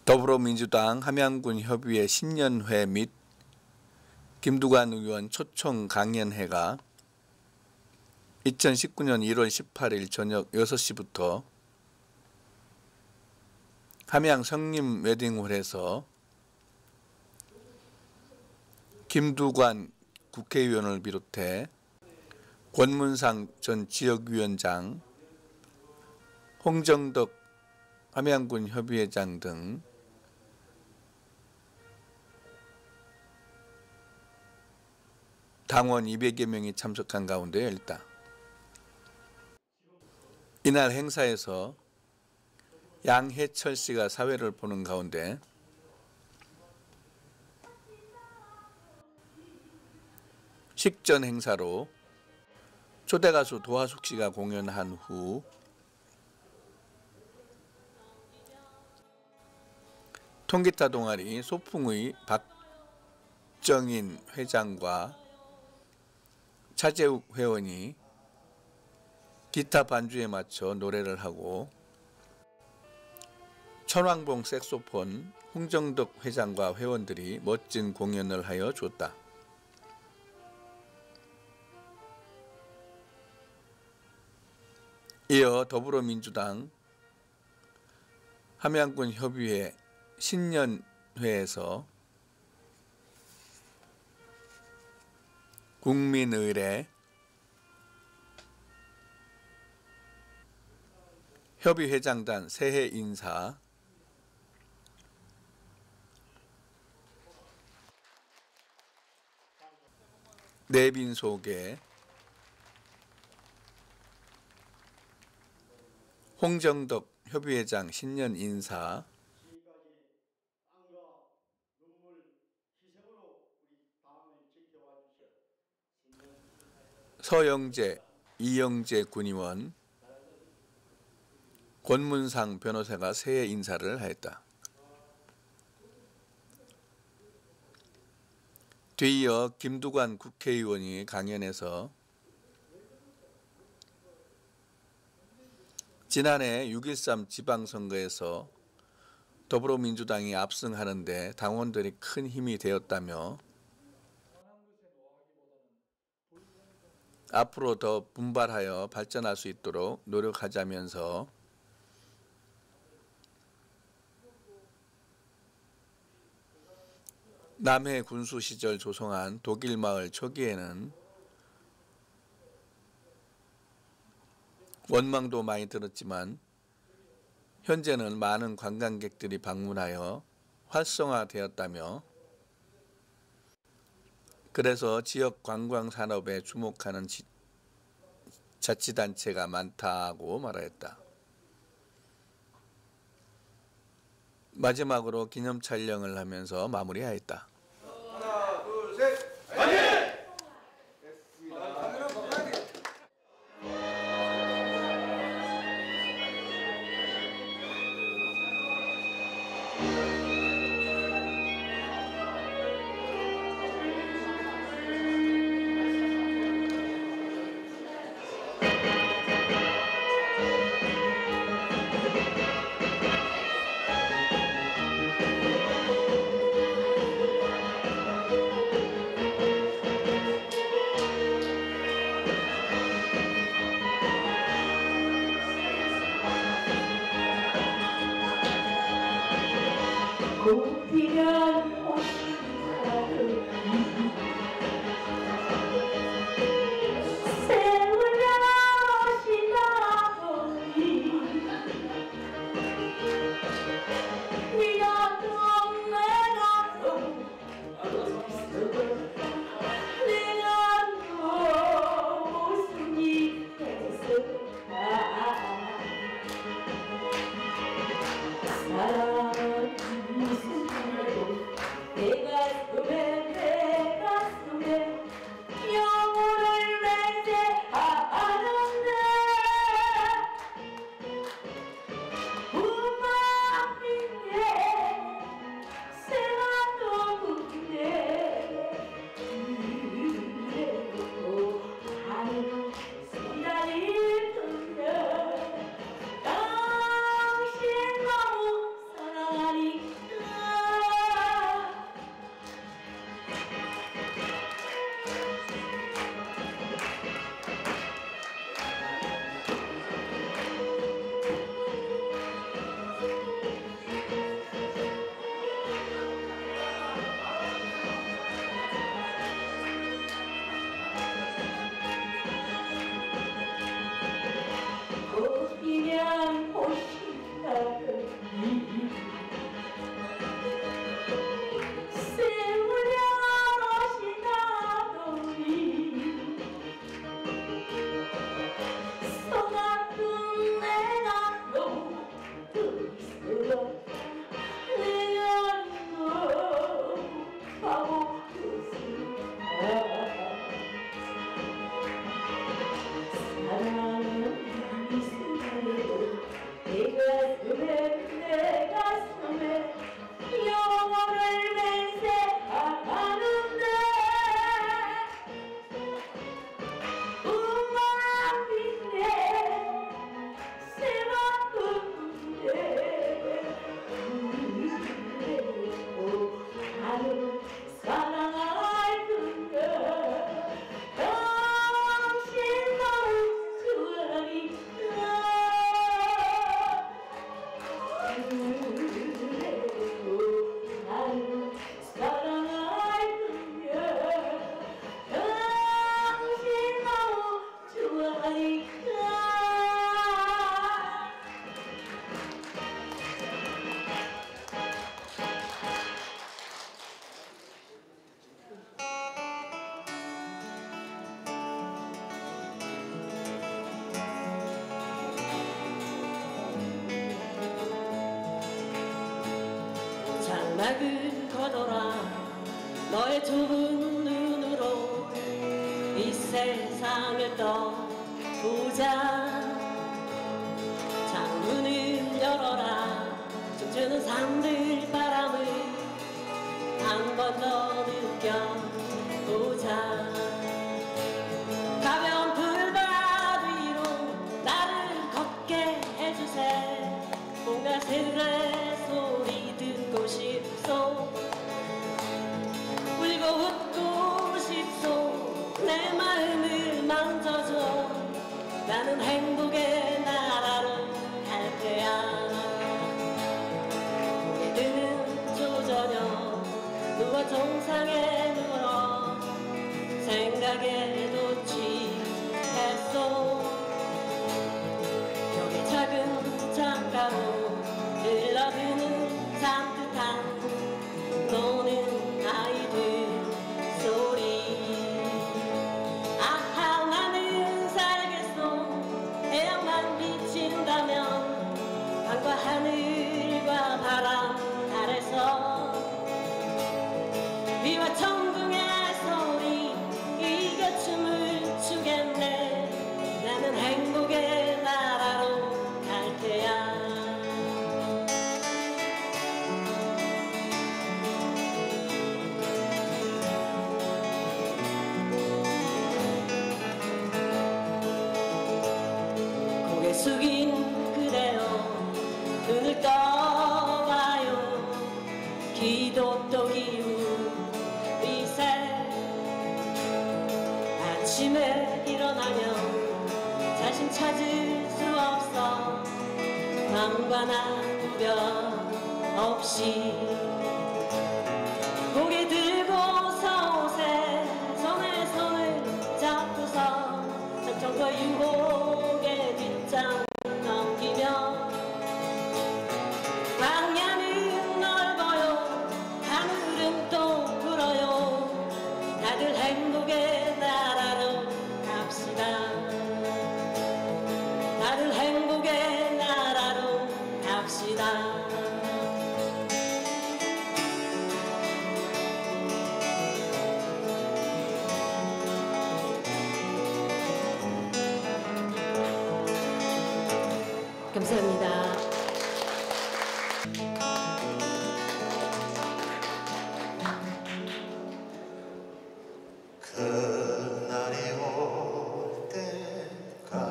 더불어민주당 함양군 협의회 신년회 및 김두관 의원 초청 강연회가 2019년 1월 18일 저녁 6시부터 함양 성림 웨딩홀에서 김두관 국회의원을 비롯해 권문상 전 지역위원장, 홍정덕 함양군 협의회장 등 당원 200여 명이 참석한 가운데 열렸다. 이날 행사에서 양해철 씨가 사회를 보는 가운데 식전 행사로 초대 가수 도하숙 씨가 공연한 후 통기타 동아리 소풍의 박정인 회장과 차재욱 회원이 기타 반주에 맞춰 노래를 하고 천왕봉 색소폰 홍정덕 회장과 회원들이 멋진 공연을 하여 줬다. 이어 더불어민주당 함양군 협의회 신년회에서 국민의례 협의회장단 새해 인사 내빈 소개 홍정덕 협의회장 신년 인사 서영재, 이영재 군의원, 권문상 변호사가 새해 인사를 하였다. 뒤이어 김두관 국회의원이 강연에서 지난해 6.13 지방선거에서 더불어민주당이 압승하는데 당원들이 큰 힘이 되었다며 앞으로 더 분발하여 발전할 수 있도록 노력하자면서 남해 군수 시절 조성한 독일마을 초기에는 원망도 많이 들었지만 현재는 많은 관광객들이 방문하여 활성화되었다며 그래서 지역 관광 산업에 주목하는 자치단체가 많다고 말하였다. 마지막으로 기념 촬영을 하면서 마무리하였다. 하나, 둘, 셋, 화이팅! 꽃피면 오시는 세월아 시나보니 네가 또 내가 또 내가 또 무슨 일 했을까 사랑은 시작을 거둬라 너의 좁은 눈으로 이 세상을 떠보자 창문을 열어라 춤추는 산들 바람을 한 번 더 느껴보자 가벼운 풀밭 위로 나를 걷게 해주세 뭔가 새들의 소리 듣고 싶소 울고 웃고 싶소 내 마음을 만져줘 나는 행복의 나라로 갈 테야 고개 드는 조저녁 누워 정상에 누워 생각에도 취했소 벽에 작은 창가로 흘러드는 산뜻한 노는 아이들 소리 아하 나는 살겠소 태양만 비친다면 밤과 하늘과 바람 아래서 비와 천둥의 소리 이겨 춤을 추겠네 나는 행복의 나라로 갈 테야 고개 숙인 그대여 눈을 떠봐요 기도 또 기울이세 아침에 일어나면 자신 찾을 수 없어 밤과 낮 구별 없이 고개 들고서 오세 손에 손을 잡고서 삼천포 유혹의 뒷장 넘기며 광야는 넓어요 하늘은 또 불어요 다들 행복의 나라로 갑시다 다들 행복의 나라로 갑시다 감사합니다. 그날이 올 때까지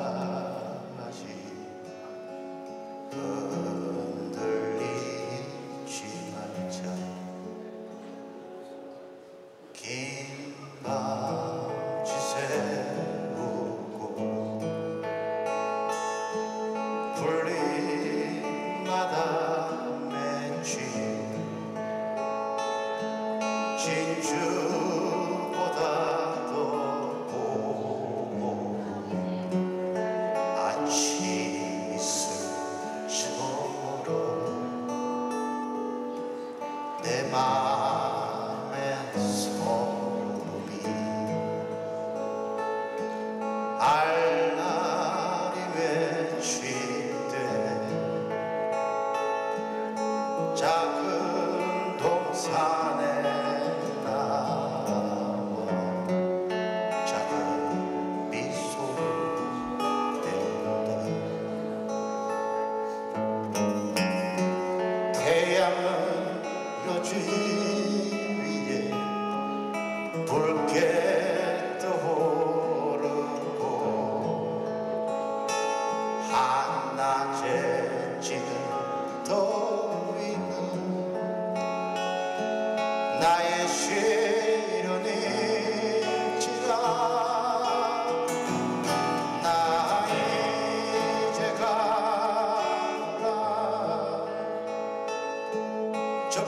흔들리지 말자 긴 바지 세우고 풀잎마다 맺힌 진주보다도 고운 아침 이슬처럼 내 맘에 소름이 알라리 외칠 때 작은 동산에 나와 작은 미소 띄운다 태양은 요즘 위에 붉게 떠오르고 한낮에 지는 더위는 나의 시련이 지나 나 이제 가라 저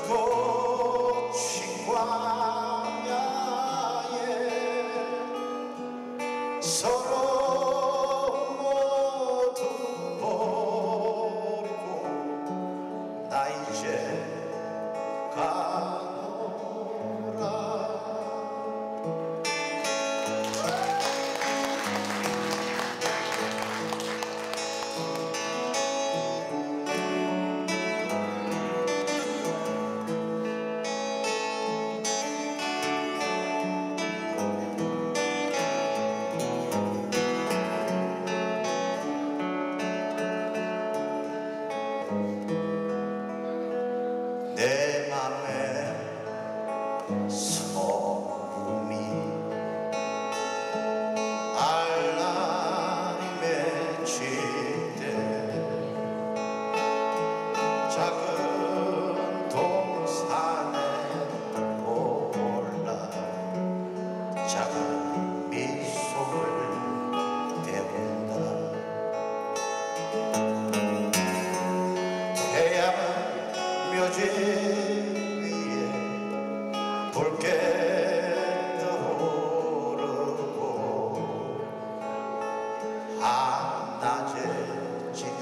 한낮에 지는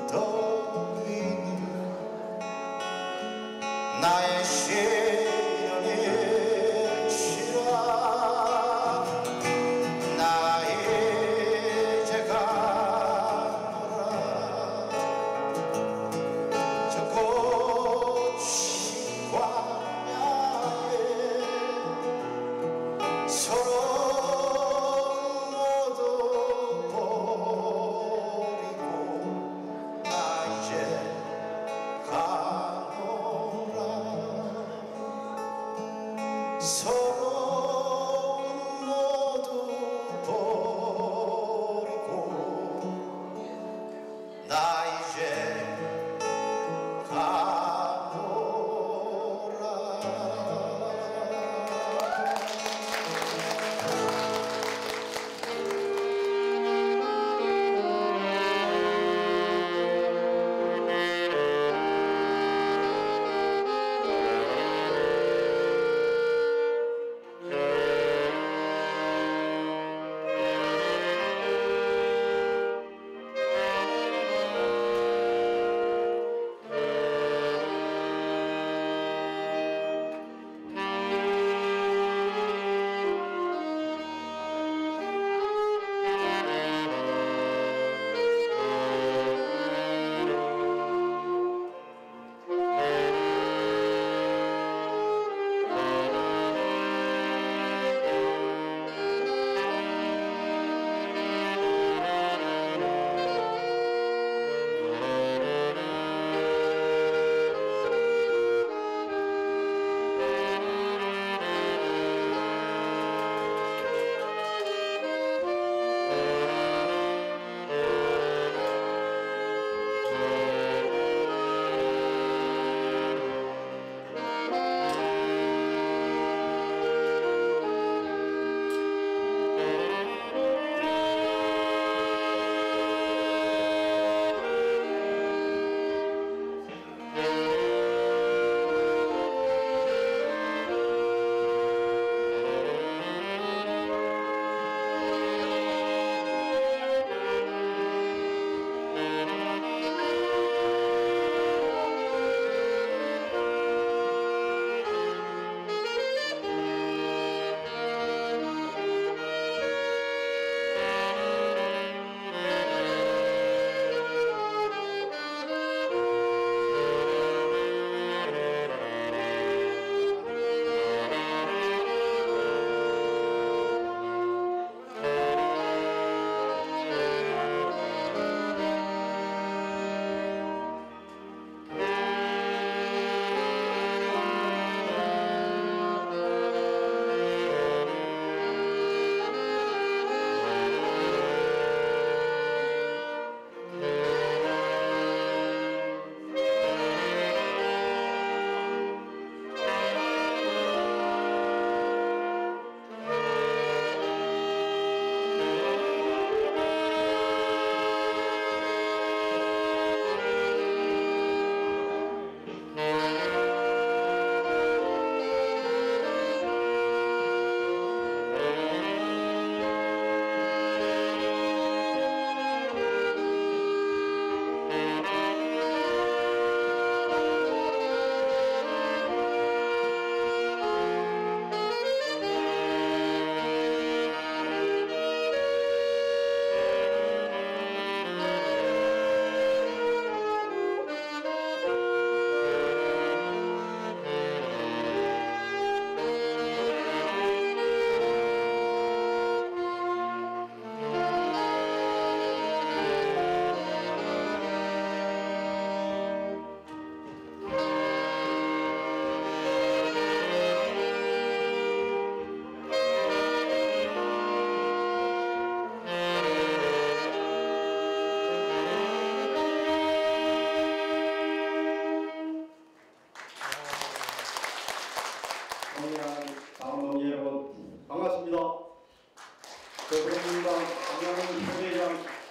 더위는 나의 시련이 치라 나 이제 가노라 저 꽃이 광야에 서로 모두 버리고 나 이제 가노라 서로 모두 버리고 나 이제 가노라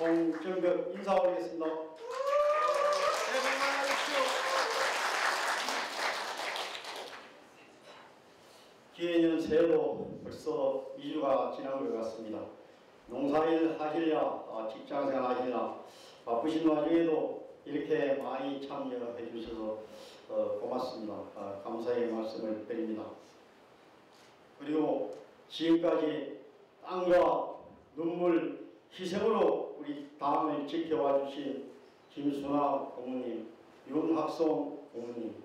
홍정벽 인사 올리겠습니다. 네, 건강하십시오. 기해년 새해도 벌써 2주가 지난 것 같습니다. 농사일 하시랴 직장생활 하시랴 바쁘신 와중에도 이렇게 많이 참여해 주셔서 고맙습니다. 감사의 말씀을 드립니다. 그리고 지금까지 땀과 눈물, 희생으로 우리 당을 지켜와 주신 김순아 고모님, 윤학송 고모님,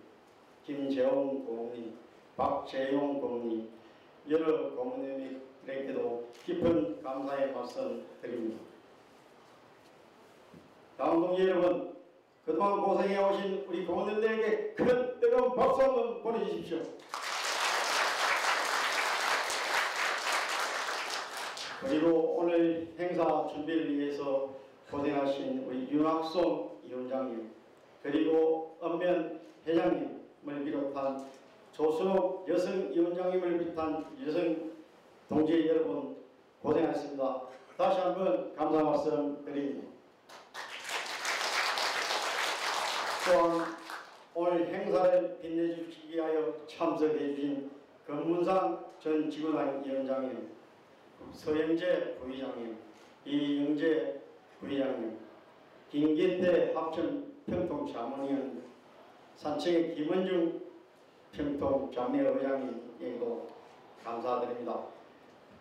김재원 고모님, 박재용 고모님, 여러 고모님들에게도 깊은 감사의 말씀 드립니다. 당동지 여러분, 그동안 고생해 오신 우리 고모님들에게 큰 뜨거운 박수 한번 보내주십시오. 그리고 오늘 행사 준비를 위해서 고생하신 우리 윤학송 위원장님, 그리고 엄면 회장님을 비롯한 조순옥 여성위원장님을 비롯한 여성 동지 여러분 고생하셨습니다. 다시 한번 감사 말씀 드립니다. 또한 오늘 행사를 빛내주시기 위하여 참석해 주신 검문상 전 지구당 위원장님, 서영재 부의장님, 이영재 부의장님, 김기태 합천 평통자문위원, 산청의 김원중 평통자매의장님에게도 감사드립니다.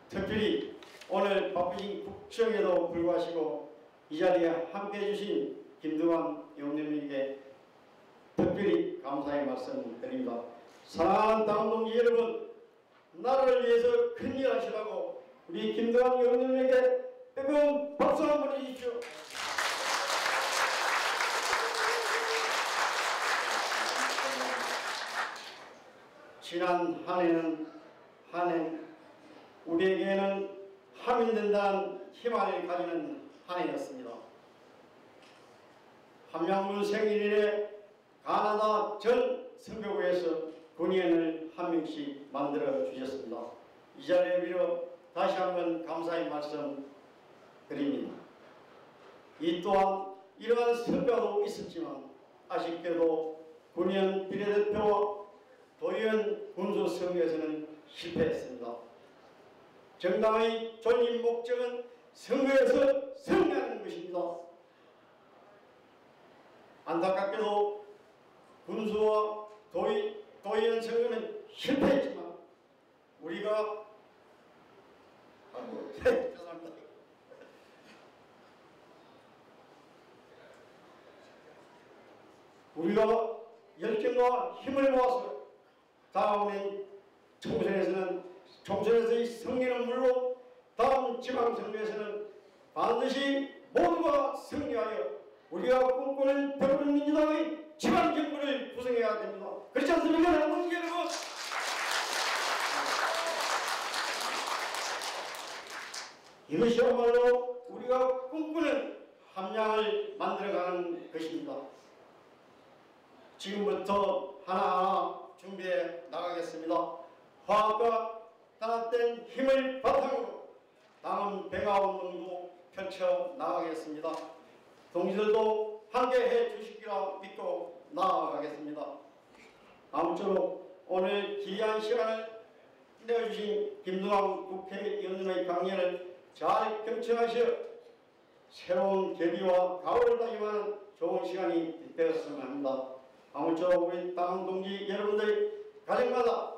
특별히 오늘 바쁘신 국정에도 불구하시고 이 자리에 함께해 주신 김두관 의원님에게 특별히 감사의 말씀 드립니다. 사랑하는 당동지 여러분, 나라를 위해서 큰일 하시라고 우리 김두관 의원님에게 뜨거운 박수 한번 해주십시오. 지난 한 해는 우리에게는 하면 된다는 희망을 가지는 한 해였습니다. 한명문 생일에 가나다 전 선교구에서 군의원을 한 명씩 만들어 주셨습니다. 이 자리에 빌어 다시 한번 감사의 말씀 드립니다. 이 또한 이러한 성과도 있었지만 아쉽게도 군의원 비례대표와 도의원 군수선거에서는 실패했습니다. 정당의 존립 목적은 선거에서 승리하는 것입니다. 안타깝게도 군수와 도의원 선거는 실패했지만 우리가 죄송합니다. 우리가 열정과 힘을 모아서 다음에 총선에서의 승리는 물론 다음 지방선거에서는 반드시 모두가 승리하여 우리가 꿈꾸는 더불어민주당의 지방정부를 구성해야 됩니다. 그렇지 않습니까, 여러분? 이것이야말로 우리가 꿈꾸는 함량을 만들어가는 것입니다. 지금부터 하나하나 준비해 나가겠습니다. 화합과 단합된 힘을 바탕으로 남은 백아운동도 펼쳐 나가겠습니다. 동지들도 함께해 주시기라 믿고 나아가겠습니다. 아무쪼록 오늘 귀한 시간을 내어주신 김두관 국회의원님의 강연을 잘 경청하시어 새로운 계기와 가오를 다짐하는 좋은 시간이 되었으면 합니다. 아무쪼록 우리 당 동지 여러분들의 가정마다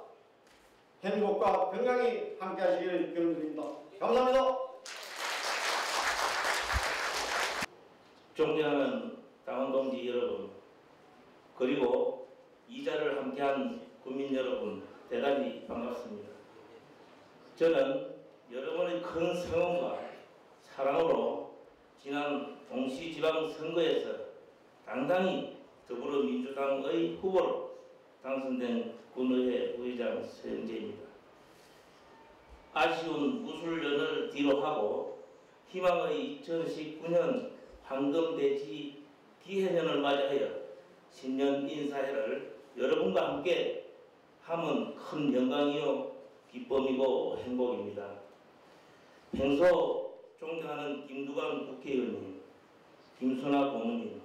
행복과 건강히 함께 하시기를 기원드립니다. 감사합니다. 존경하는 당원 동지 여러분, 그리고 이 자리를 함께한 국민 여러분, 대단히 반갑습니다. 저는 여러분의 큰 성원과 사랑으로 지난 동시지방선거에서 당당히 더불어민주당의 후보로 당선된 군의회 의장 서영재입니다. 아쉬운 무술년을 뒤로하고 희망의 2019년 황금돼지 기해년을 맞이하여 신년 인사회를 여러분과 함께 함은 큰 영광이요 기쁨이고 행복입니다. 평소 존경하는 김두관 국회의원님, 김순아 고모님,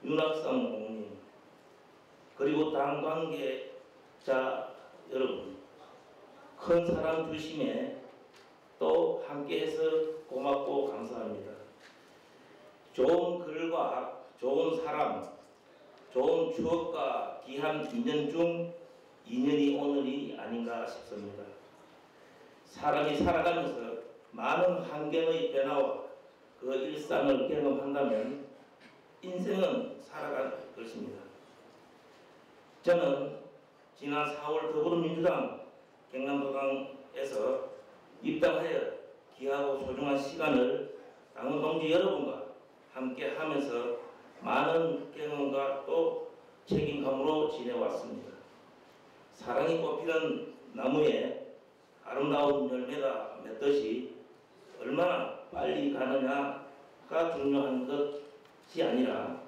윤학성 고모님, 그리고 당 관계자 여러분, 큰 사랑 주심에 또 함께해서 고맙고 감사합니다. 좋은 글을 분들과 좋은 사람, 좋은 추억과 귀한 인연 중 인연이 오늘이 아닌가 싶습니다. 사람이 살아가면서 많은 환경의 변화와 그 일상을 경험한다면 인생은 살아갈 것입니다. 저는 지난 4월 더불어민주당 경남도당에서 입당하여 귀하고 소중한 시간을 당원 동지 여러분과 함께 하면서 많은 경험과 또 책임감으로 지내왔습니다. 사랑이 꽃피는 나무에 아름다운 열매가 맺듯이 얼마나 빨리 가느냐가 중요한 것이 아니라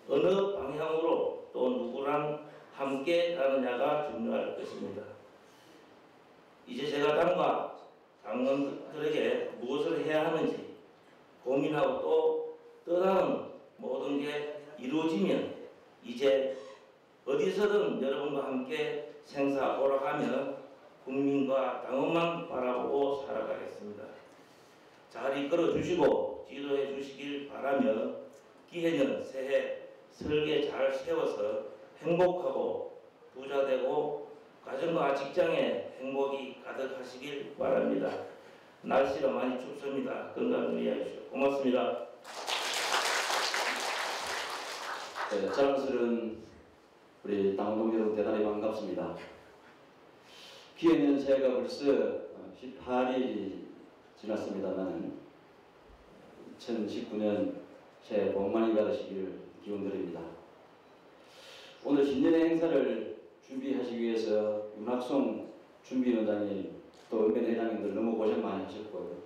어느 방향으로 또 누구랑 함께 가느냐가 중요할 것입니다. 이제 제가 당과 당원들에게 무엇을 해야 하는지 고민하고 또 떠나는 모든 게 이루어지면 이제 어디서든 여러분과 함께 생사고락하며 국민과 당원만 바라보고 살아가겠습니다. 잘 이끌어 주시고 지도해 주시길 바라며 기해년 새해 설계 잘 세워서 행복하고 부자되고 가정과 직장에 행복이 가득하시길 바랍니다. 날씨가 많이 춥습니다. 건강 유의하십시오. 고맙습니다. 네, 자랑스러운 우리 당원 여러분 대단히 반갑습니다. 기해년 새해가 벌써 18일이 지났습니다만 2019년 새해 복 많이 받으시길 기원드립니다. 오늘 신년의 행사를 준비하시기 위해서 윤학송 준비위원장님 또 은변 회장님들 너무 고생 많이 하셨고요.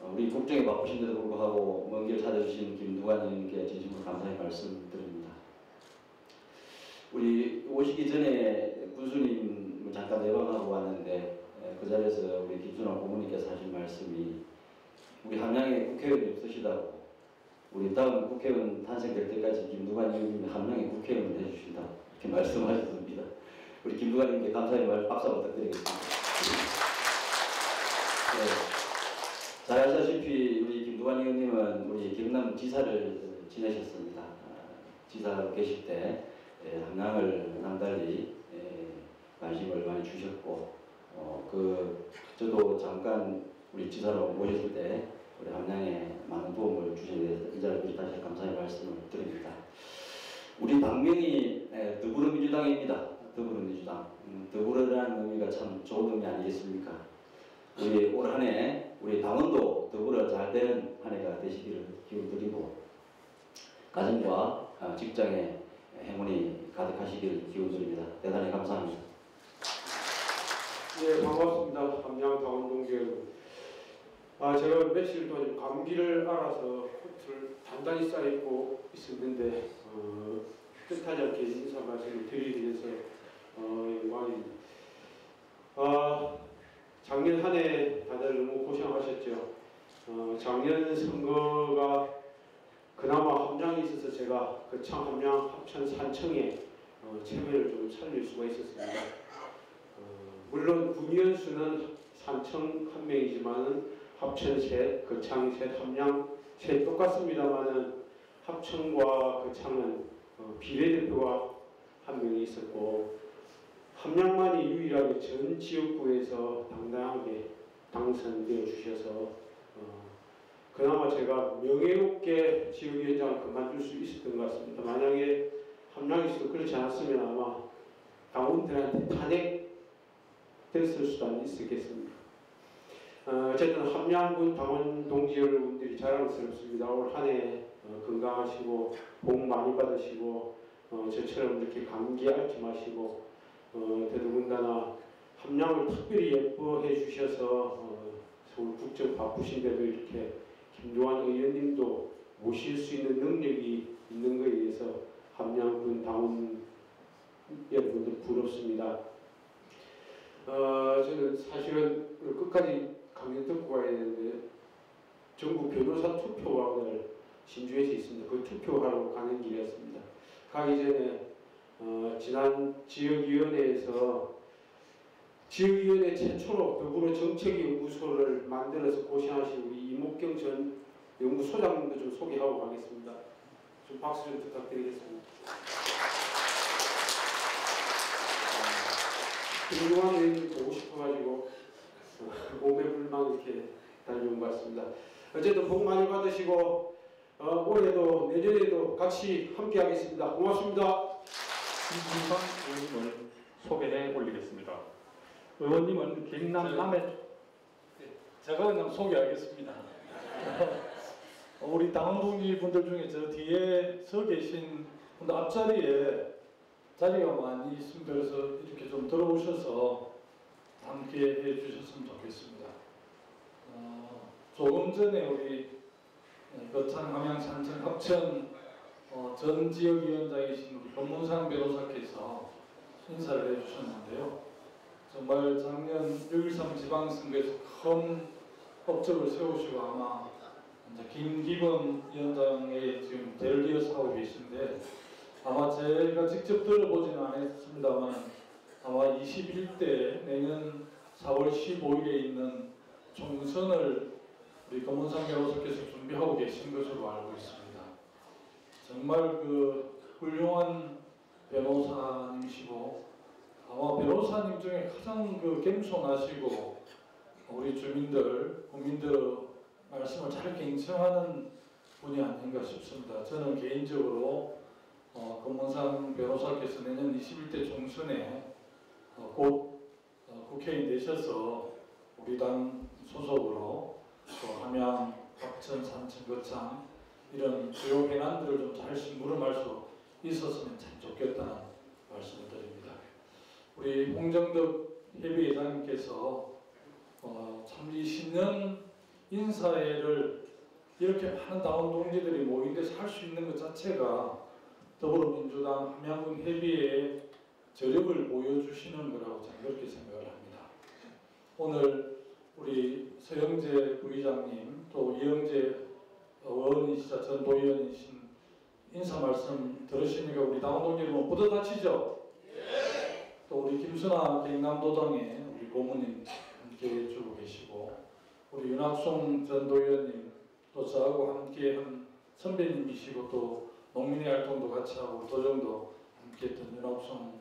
우리 국정에 바쁘신데도 불구하고 먼 길 찾아주신 김두관님께 진심으로 감사의 말씀드립니다. 우리 오시기 전에 군수님 잠깐 예방하고 왔는데 그 자리에서 우리 김순환 고문님께서 하신 말씀이 우리 함양에 국회의원이 없으시다고 우리 다음 국회의원 탄생될 때까지 김두관 의원님이 함양에 국회의원을 해주신다 이렇게 말씀하셨습니다. 우리 김두관님께 감사의 말 박수 부탁드리겠습니다. 네. 잘 아시다시피 우리 김두관 의원님은 우리 경남지사를 지내셨습니다. 지사로 계실 때 함양을 남달리 관심을 많이 주셨고 저도 잠깐 우리 지사로 모셨을 때 우리 함양에 많은 도움을 주신 데 이 자리에 다시 감사의 말씀을 드립니다. 우리 당명이 더불어민주당입니다. 더불어민주당. 더불어라는 의미가 참 좋은 의미 아니겠습니까? 우리 올 한 해 우리 당원도 더불어 잘 되는 한 해가 되시기를 기원드리고 가정과 직장에 행운이 가득하시기를 기원드립니다. 대단히 감사합니다. 네, 반갑습니다. 함양 당원 동지 여러분. 제가 며칠 동안 감기를 앓아서 코트를 단단히 쌓이고 있었는데 뜻하지 않게 인사 말씀을 드리게 돼서 영광입니다. 작년 한 해 다들 너무 고생하셨죠. 작년 선거가 그나마 함양에 있어서 제가 거창 함양 합천 산청에 체면을 좀 살릴 수가 있었습니다. 물론 군의원 수는 산청 한 명이지만은 합천 셋, 거창 셋, 함양 셋 똑같습니다만은 합천과 거창은 비례대표가 한 명이 있었고 함양만이 유일하게 전 지역구에서 당당하게 당선되어 주셔서 그나마 제가 명예롭게 지역위원장을 그만둘 수 있었던 것 같습니다. 만약에 함양에서도 그렇지 않았으면 아마 당원들한테 탄핵됐을 수도 있었겠습니다. 어쨌든 함양군 당원 동지 여러분들이 자랑스럽습니다. 올 한 해 건강하시고 복 많이 받으시고 저처럼 이렇게 감기 앓지 마시고 더더군다나 함양을 특별히 예뻐해 주셔서 서울 국정 바쁘신데도 이렇게 김두관 의원님도 모실 수 있는 능력이 있는 것에 대해서 함양군 당원 여러분들 부럽습니다. 저는 사실은 끝까지 강연 듣고 가야 되는데 전국 변호사 투표가 오늘 신주에서 있습니다. 그 투표하러 가는 길이었습니다. 가기 전에 지난 지역위원회에서 지역위원회 최초로 더불어 정책연구소를 만들어서 고생하신 우리 이목경 전 연구소장님도 좀 소개하고 가겠습니다. 좀 박수 좀 부탁드리겠습니다. 김두관 의원님 보고 싶어가지고 몸에 불만 이렇게 달려온 것 같습니다. 어쨌든 복 많이 받으시고 올해도 내년에도 같이 함께하겠습니다. 고맙습니다. 김준선 의원님을 소개해 올리겠습니다. 의원님은 경남 남해 제가 그냥 소개하겠습니다. 우리 당원 동지분들 중에 저 뒤에 서 계신 분들 앞자리에 자리가 많이 있습니다. 그래서 이렇게 좀 들어오셔서 함께 해주셨으면 좋겠습니다. 조금 전에 우리 거창, 함양, 산청, 합천 전 지역위원장이신 우리 권문상 변호사께서 인사를 해주셨는데요. 정말 작년 6.13 지방선거에서 큰 업적을 세우시고 아마 김기범 위원장의 지금 대를 이어서 하고 계신데 아마 제가 직접 들어보지는 않았습니다만 아마 21대 내년 4월 15일에 있는 총선을 우리 권문상 변호사께서 준비하고 계신 것으로 알고 있습니다. 정말 그 훌륭한 변호사님이시고 아마 변호사님 중에 가장 그 겸손하시고 우리 주민들, 국민들의 말씀을 잘 경청하는 분이 아닌가 싶습니다. 저는 개인적으로 권문상 변호사께서 내년 21대 총선에 곧 국회의원 되셔서 우리 당 소속으로 또 함양, 합천, 산청, 거창 이런 주요 현안들을 좀 잘 심부름할 수 있었으면 참 좋겠다는 말씀을 드립니다. 우리 홍정덕 협의회장님께서 참 이 신년 인사회를 이렇게 많은 당원 동지들이 모인 데서 할 수 있는 것 자체가 더불어민주당 함양군 협의회의 저력을 보여주시는 거라고 저는 그렇게 생각을 합니다. 오늘 우리 서영재 부의장님 또 이영재 의원이시자 전도의원이신 인사 말씀 들으시니까 우리 당원 동지 여러분 뿌듯하시죠? 또 우리 김순아 경남도당의 우리 고모님 함께 해주고 계시고 우리 윤학송 전도의원님 또 저하고 함께한 선배님이시고 또 농민의 활동도 같이 하고 도정도 함께했던 윤학송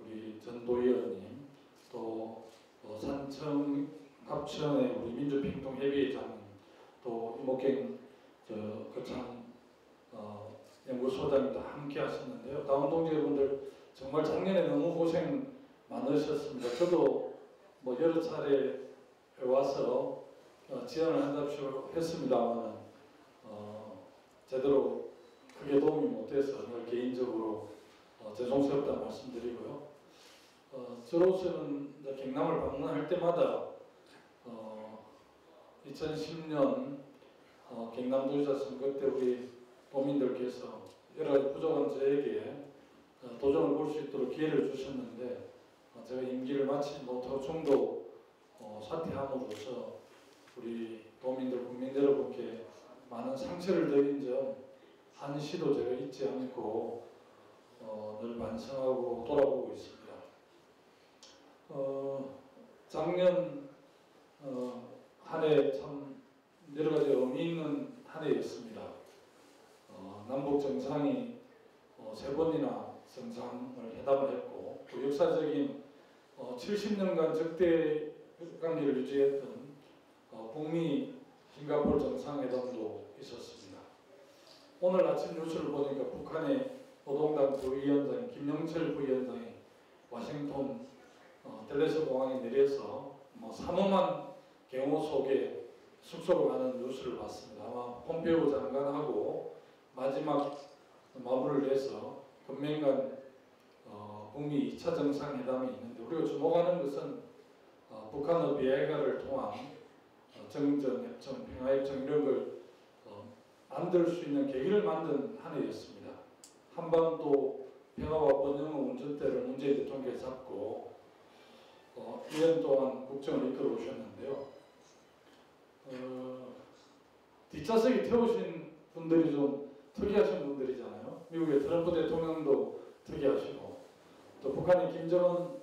우리 전도의원님 또 산청 합천의 우리 민주평통협의회장님 또 이목경 거창 연구소장님 다 함께 하셨는데요. 당원 동지 여러분들 정말 작년에 너무 고생 많으셨습니다. 저도 여러 차례 와서 지원을 한답시고 했습니다만 제대로 크게 도움이 못돼서 개인적으로 죄송스럽다 말씀드리고요. 저로서는 경남을 방문할 때마다 2010년 경남도지사 선거 때 우리 도민들께서 여러 가지 부족한 저에게 도전을 볼 수 있도록 기회를 주셨는데 제가 임기를 마치지 못하고 중도 사퇴함으로써 우리 도민들, 국민 여러분께 많은 상처를 드린 점 한시도 제가 잊지 않고 늘 반성하고 돌아보고 있습니다. 작년 한 해 참 여러 가지 의미 있는 한 해였습니다. 남북 정상이 3번이나 정상을 회담을 했고 또 역사적인 70년간 적대 관계를 유지했던 북미 싱가포르 정상회담도 있었습니다. 오늘 아침 뉴스를 보니까 북한의 노동당 부위원장 김영철 부위원장이 워싱턴 댈러스 공항에 내려서 삼엄한 경호 속에 숙소로 가는 뉴스를 봤습니다. 아마 폼페이오 장관하고 마지막 마무리를 해서 금명간 북미 2차 정상회담이 있는데 우리가 주목하는 것은 북한의 비핵화를 통한 정전, 협정, 평화협정 이런 걸 만들 수 있는 계기를 만든 한 해였습니다. 한반도 평화와 번영의 운전대를 문재인 대통령께서 잡고 1년 동안 국정을 이끌어 오셨는데요. 뒷좌석에 태우신 분들이 좀 특이하신 분들이잖아요. 미국의 트럼프 대통령도 특이하시고 또 북한의 김정은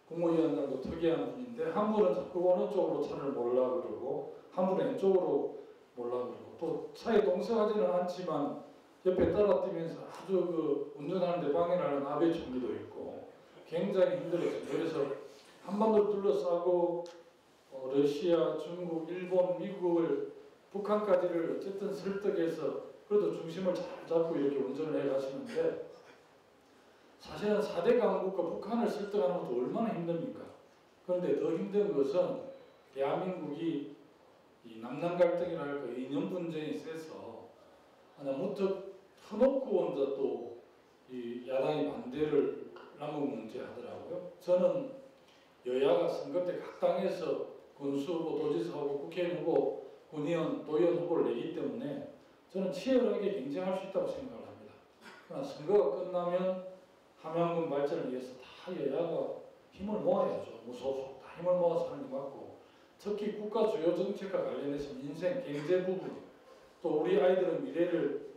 국무위원장도 특이한 분인데 한 분은 자꾸 어느 쪽으로 차를 몰라 그러고 한 분은 왼쪽으로 몰라 그러고 또 차에 동서하지는 않지만 옆에 따라뛰면서 아주 그 운전하는데 방해하는 아베 총리도 있고 굉장히 힘들었어요. 그래서 한반도를 둘러싸고 러시아, 중국, 일본, 미국을 북한까지를 어쨌든 설득해서 그래도 중심을 잘 잡고 이렇게 운전을 해 가시는데 사실은 4대 강국과 북한을 설득하는 것도 얼마나 힘듭니까? 그런데 더 힘든 것은 대한민국이 이 남남 갈등이랄까 이념 분쟁이 세서 하나 무턱 터놓고 혼자 또 이 야당이 반대를 남북 문제 하더라고요. 저는 여야가 선거 때 각 당에서 군수 후보, 도지사 후보, 국회의원 후보, 군의원, 도의원 후보를 내기 때문에 저는 치열하게 경쟁할 수 있다고 생각을 합니다. 그러나 선거가 끝나면 함양군 발전을 위해서 다 여야가 힘을 모아야죠. 무소속 다 힘을 모아서 하는 게 맞고 특히 국가 주요 정책과 관련해서 민생, 경제 부분 또 우리 아이들의 미래를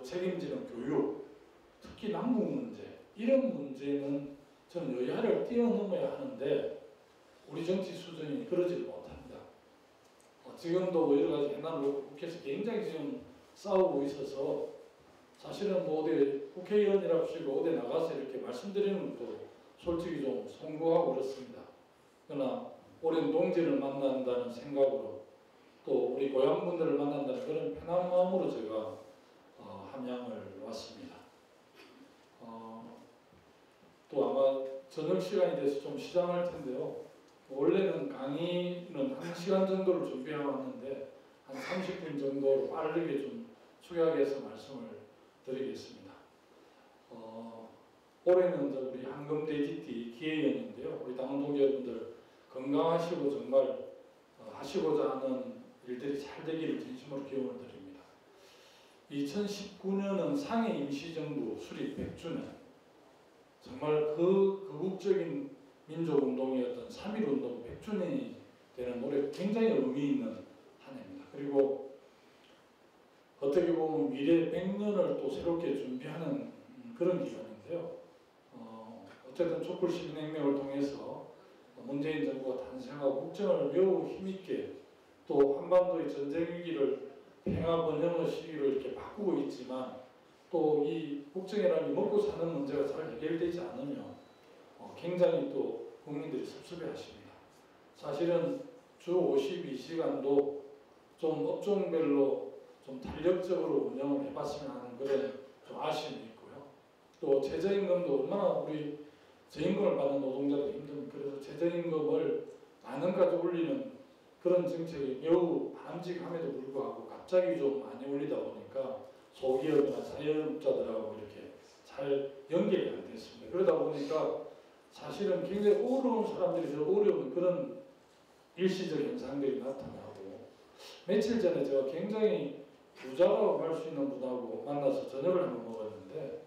책임지는 교육 특히 남북 문제 이런 문제는 저는 여야를 뛰어넘어야 하는데 우리 정치 수준이 그러지를 못합니다. 지금도 여러 가지 해남을 국회에서 굉장히 지금 싸우고 있어서 사실은 뭐 어디 국회의원이라고 치고 어디 나가서 이렇게 말씀드리는 것도 솔직히 좀 송구하고 그렇습니다. 그러나 오랜 동지를 만난다는 생각으로 또 우리 고향분들을 만난다는 그런 편한 마음으로 제가 함양을 왔습니다. 또 아마 저녁 시간이 돼서 좀 시장할 텐데요. 원래는 강의는 1시간 정도를 준비해 왔는데 한 30분 정도 빠르게 좀 축약해서 말씀을 드리겠습니다. 올해는 우리 한금돼지띠 기해연인데요. 우리 당원 동지여러분들 건강하시고 정말 하시고자 하는 일들이 잘 되기를 진심으로 기원을 드립니다. 2019년은 상해 임시정부 수립 100주년 정말 그 극우적인 민족운동이었던 3.1운동 100주년이 되는 올해 굉장히 의미 있는 한 해입니다. 그리고 어떻게 보면 미래 100년을 또 새롭게 준비하는 그런 기간인데요. 어쨌든 촛불 시민혁명을 통해서 문재인 정부가 탄생하고 국정을 매우 힘있게 또 한반도의 전쟁 위기를 평화 번영의 시기로 이렇게 바꾸고 있지만 또 이 국정이라는 먹고 사는 문제가 잘 해결되지 않으면 굉장히 또 국민들이 섭섭해하십니다. 사실은 주 52시간도 좀 업종별로 좀 탄력적으로 운영을 해봤으면 하는 그런 좀 아쉬움이 있고요. 또 최저임금도 얼마나 우리 저임금을 받는 노동자도 힘듭니다. 그래서 최저임금을 만 원까지 올리는 그런 정책이 매우 바람직함에도 불구하고 갑자기 좀 많이 올리다 보니까 소기업이나 자영업자들하고 이렇게 잘 연결이 안 됐습니다. 그러다 보니까 사실은 굉장히 어려운 사람들이 더 어려운 그런 일시적 현상들이 나타나고 며칠 전에 제가 굉장히 부자라고 할 수 있는 분하고 만나서 저녁을 한번 먹었는데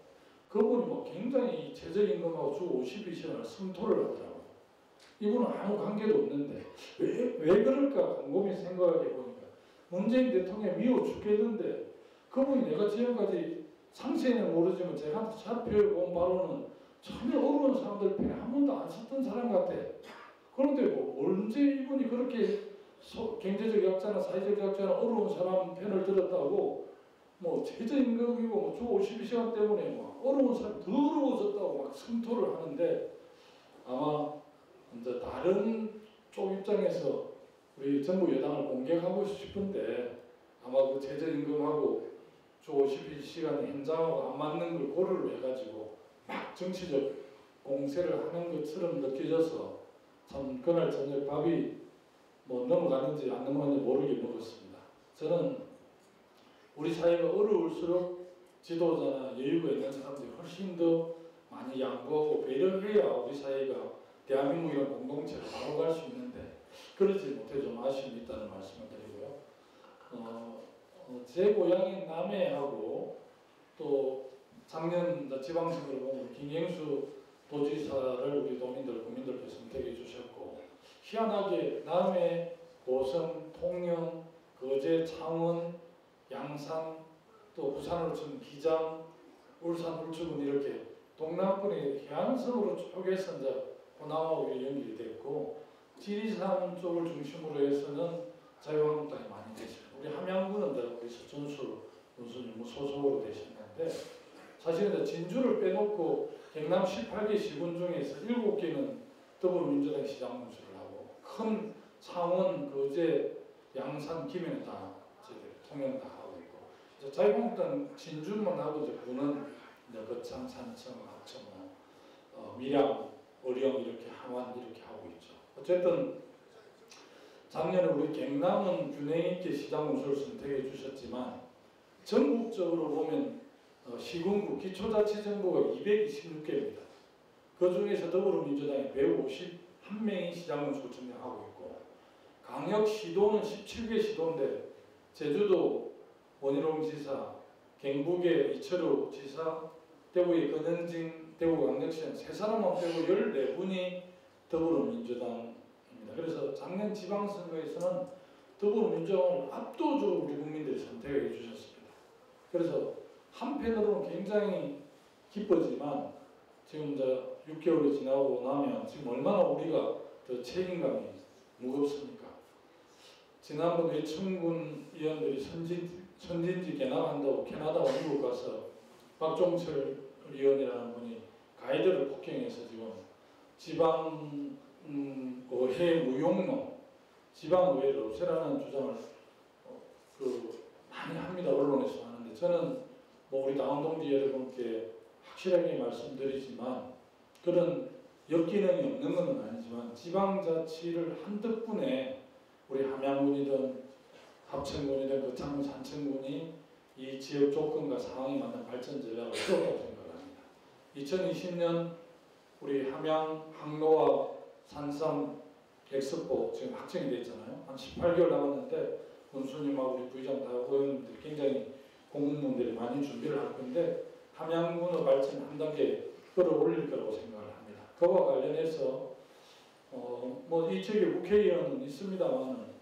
그분이 뭐 굉장히 최저임금하고 주 52시간을 성토를 하더라고요. 이분은 아무 관계도 없는데 왜 그럴까 곰곰이 생각해 보니까 문재인 대통령이 미워 죽겠는데 그분이 내가 지금까지 상세히는 모르지만 제가 살펴본 바로는 전혀 어려운 사람들 편에 한 번도 안 섰던 사람 같아. 그런데 뭐 언제 이분이 그렇게 경제적 약자나 사회적 약자나 어려운 사람 편을 들었다고 뭐 최저임금이고 뭐 주 52시간 때문에 뭐 어려운 사람 더 어려워졌다고 막 성토를 하는데 아마 이제 다른 쪽 입장에서 우리 정부 여당을 공격하고 싶은데 아마 그 최저임금하고 주 52시간 현장하고 안 맞는 걸 고려를 해가지고 막 정치적 공세를 하는 것처럼 느껴져서 참 그날 저녁 밥이 뭐 넘어가는지 안 넘어가는지 모르게 먹었습니다. 저는 우리 사회가 어려울수록 지도자나 여유가 있는 사람들이 훨씬 더 많이 양보하고 배려해야 우리 사회가 대한민국이라는 공동체를 바로 갈 수 있는데 그러지 못해 좀 아쉬움이 있다는 말씀을 드리고요. 제 고향인 남해하고 또 작년 지방선거를 보면 김경수 도지사를 우리 도민들, 국민들께서 선택해 주셨고 희한하게 남해, 고성, 통영, 거제, 창원, 양산 또 부산으로 치면 기장, 울산, 울주군 이렇게 동남권의 해안선으로 쪼개서 이제 호남하고 연결이 됐고 지리산 쪽을 중심으로 해서는 자유한국당이 많이 되죠. 우리 함양군은 우리 서천수 군수님 소속으로 되죠. 사실은 진주를 빼놓고 경남 18개 시군 중에서 7개는 더불어민주당이 시장 문수를 하고 큰 창원, 거제, 양산, 김해는 다 저희들이 통영 다 하고 있고 자유한국당 진주만 하고 이제 군은 이제 거창, 산청, 합천, 밀양, 어령 이렇게 함안 이렇게 하고 있죠. 어쨌든 작년에 우리 경남은 균형 있게 시장 문수를 선택해 주셨지만 전국적으로 보면 시군구 기초자치정부가 226개입니다. 그 중에서 더불어민주당이 151명이 시장 문수를 증명하고 있고 강역 시도는 17개 시도인데 제주도 원희룡 지사, 경북의 이철우 지사, 대구의 권영진 대구광역시장 세 사람만 빼고 14분이 더불어민주당입니다. 그래서 작년 지방선거에서는 더불어민주당을 압도적으로 우리 국민들이 선택해 주셨습니다. 그래서 한편으로는 굉장히 기쁘지만 지금 이제 6개월이 지나고 나면 지금 얼마나 우리가 더 책임감이 무겁습니까? 지난번 외청군 위원들이 선진지 견학한다고 캐나다와 미국 가서 박종철 위원이라는 분이 가이드를 폭행해서 지금 지방 의회 무용론, 지방 의회를 없애라는 주장을 많이 합니다. 언론에서 하는데 저는 뭐 우리 당원 동지 여러분께 확실하게 말씀드리지만 그런 역기능이 없는 것은 아니지만 지방자치를 한 덕분에 우리 함양군이든 합천군이든 거창군, 산천군이 이 지역 조건과 상황에 맞는 발전 전략을 세웠다고 생각합니다. 2020년 우리 함양 항로와 산삼 엑스포 지금 확정이 됐잖아요. 한 18개월 남았는데 군수님하고 우리 부의장 다 의원님들 굉장히 공무원들이 많이 준비를 할 건데 함양군의 발전 한 단계 끌어올릴 거라고 생각을 합니다. 그와 관련해서 뭐 이쪽에 국회의원은 있습니다만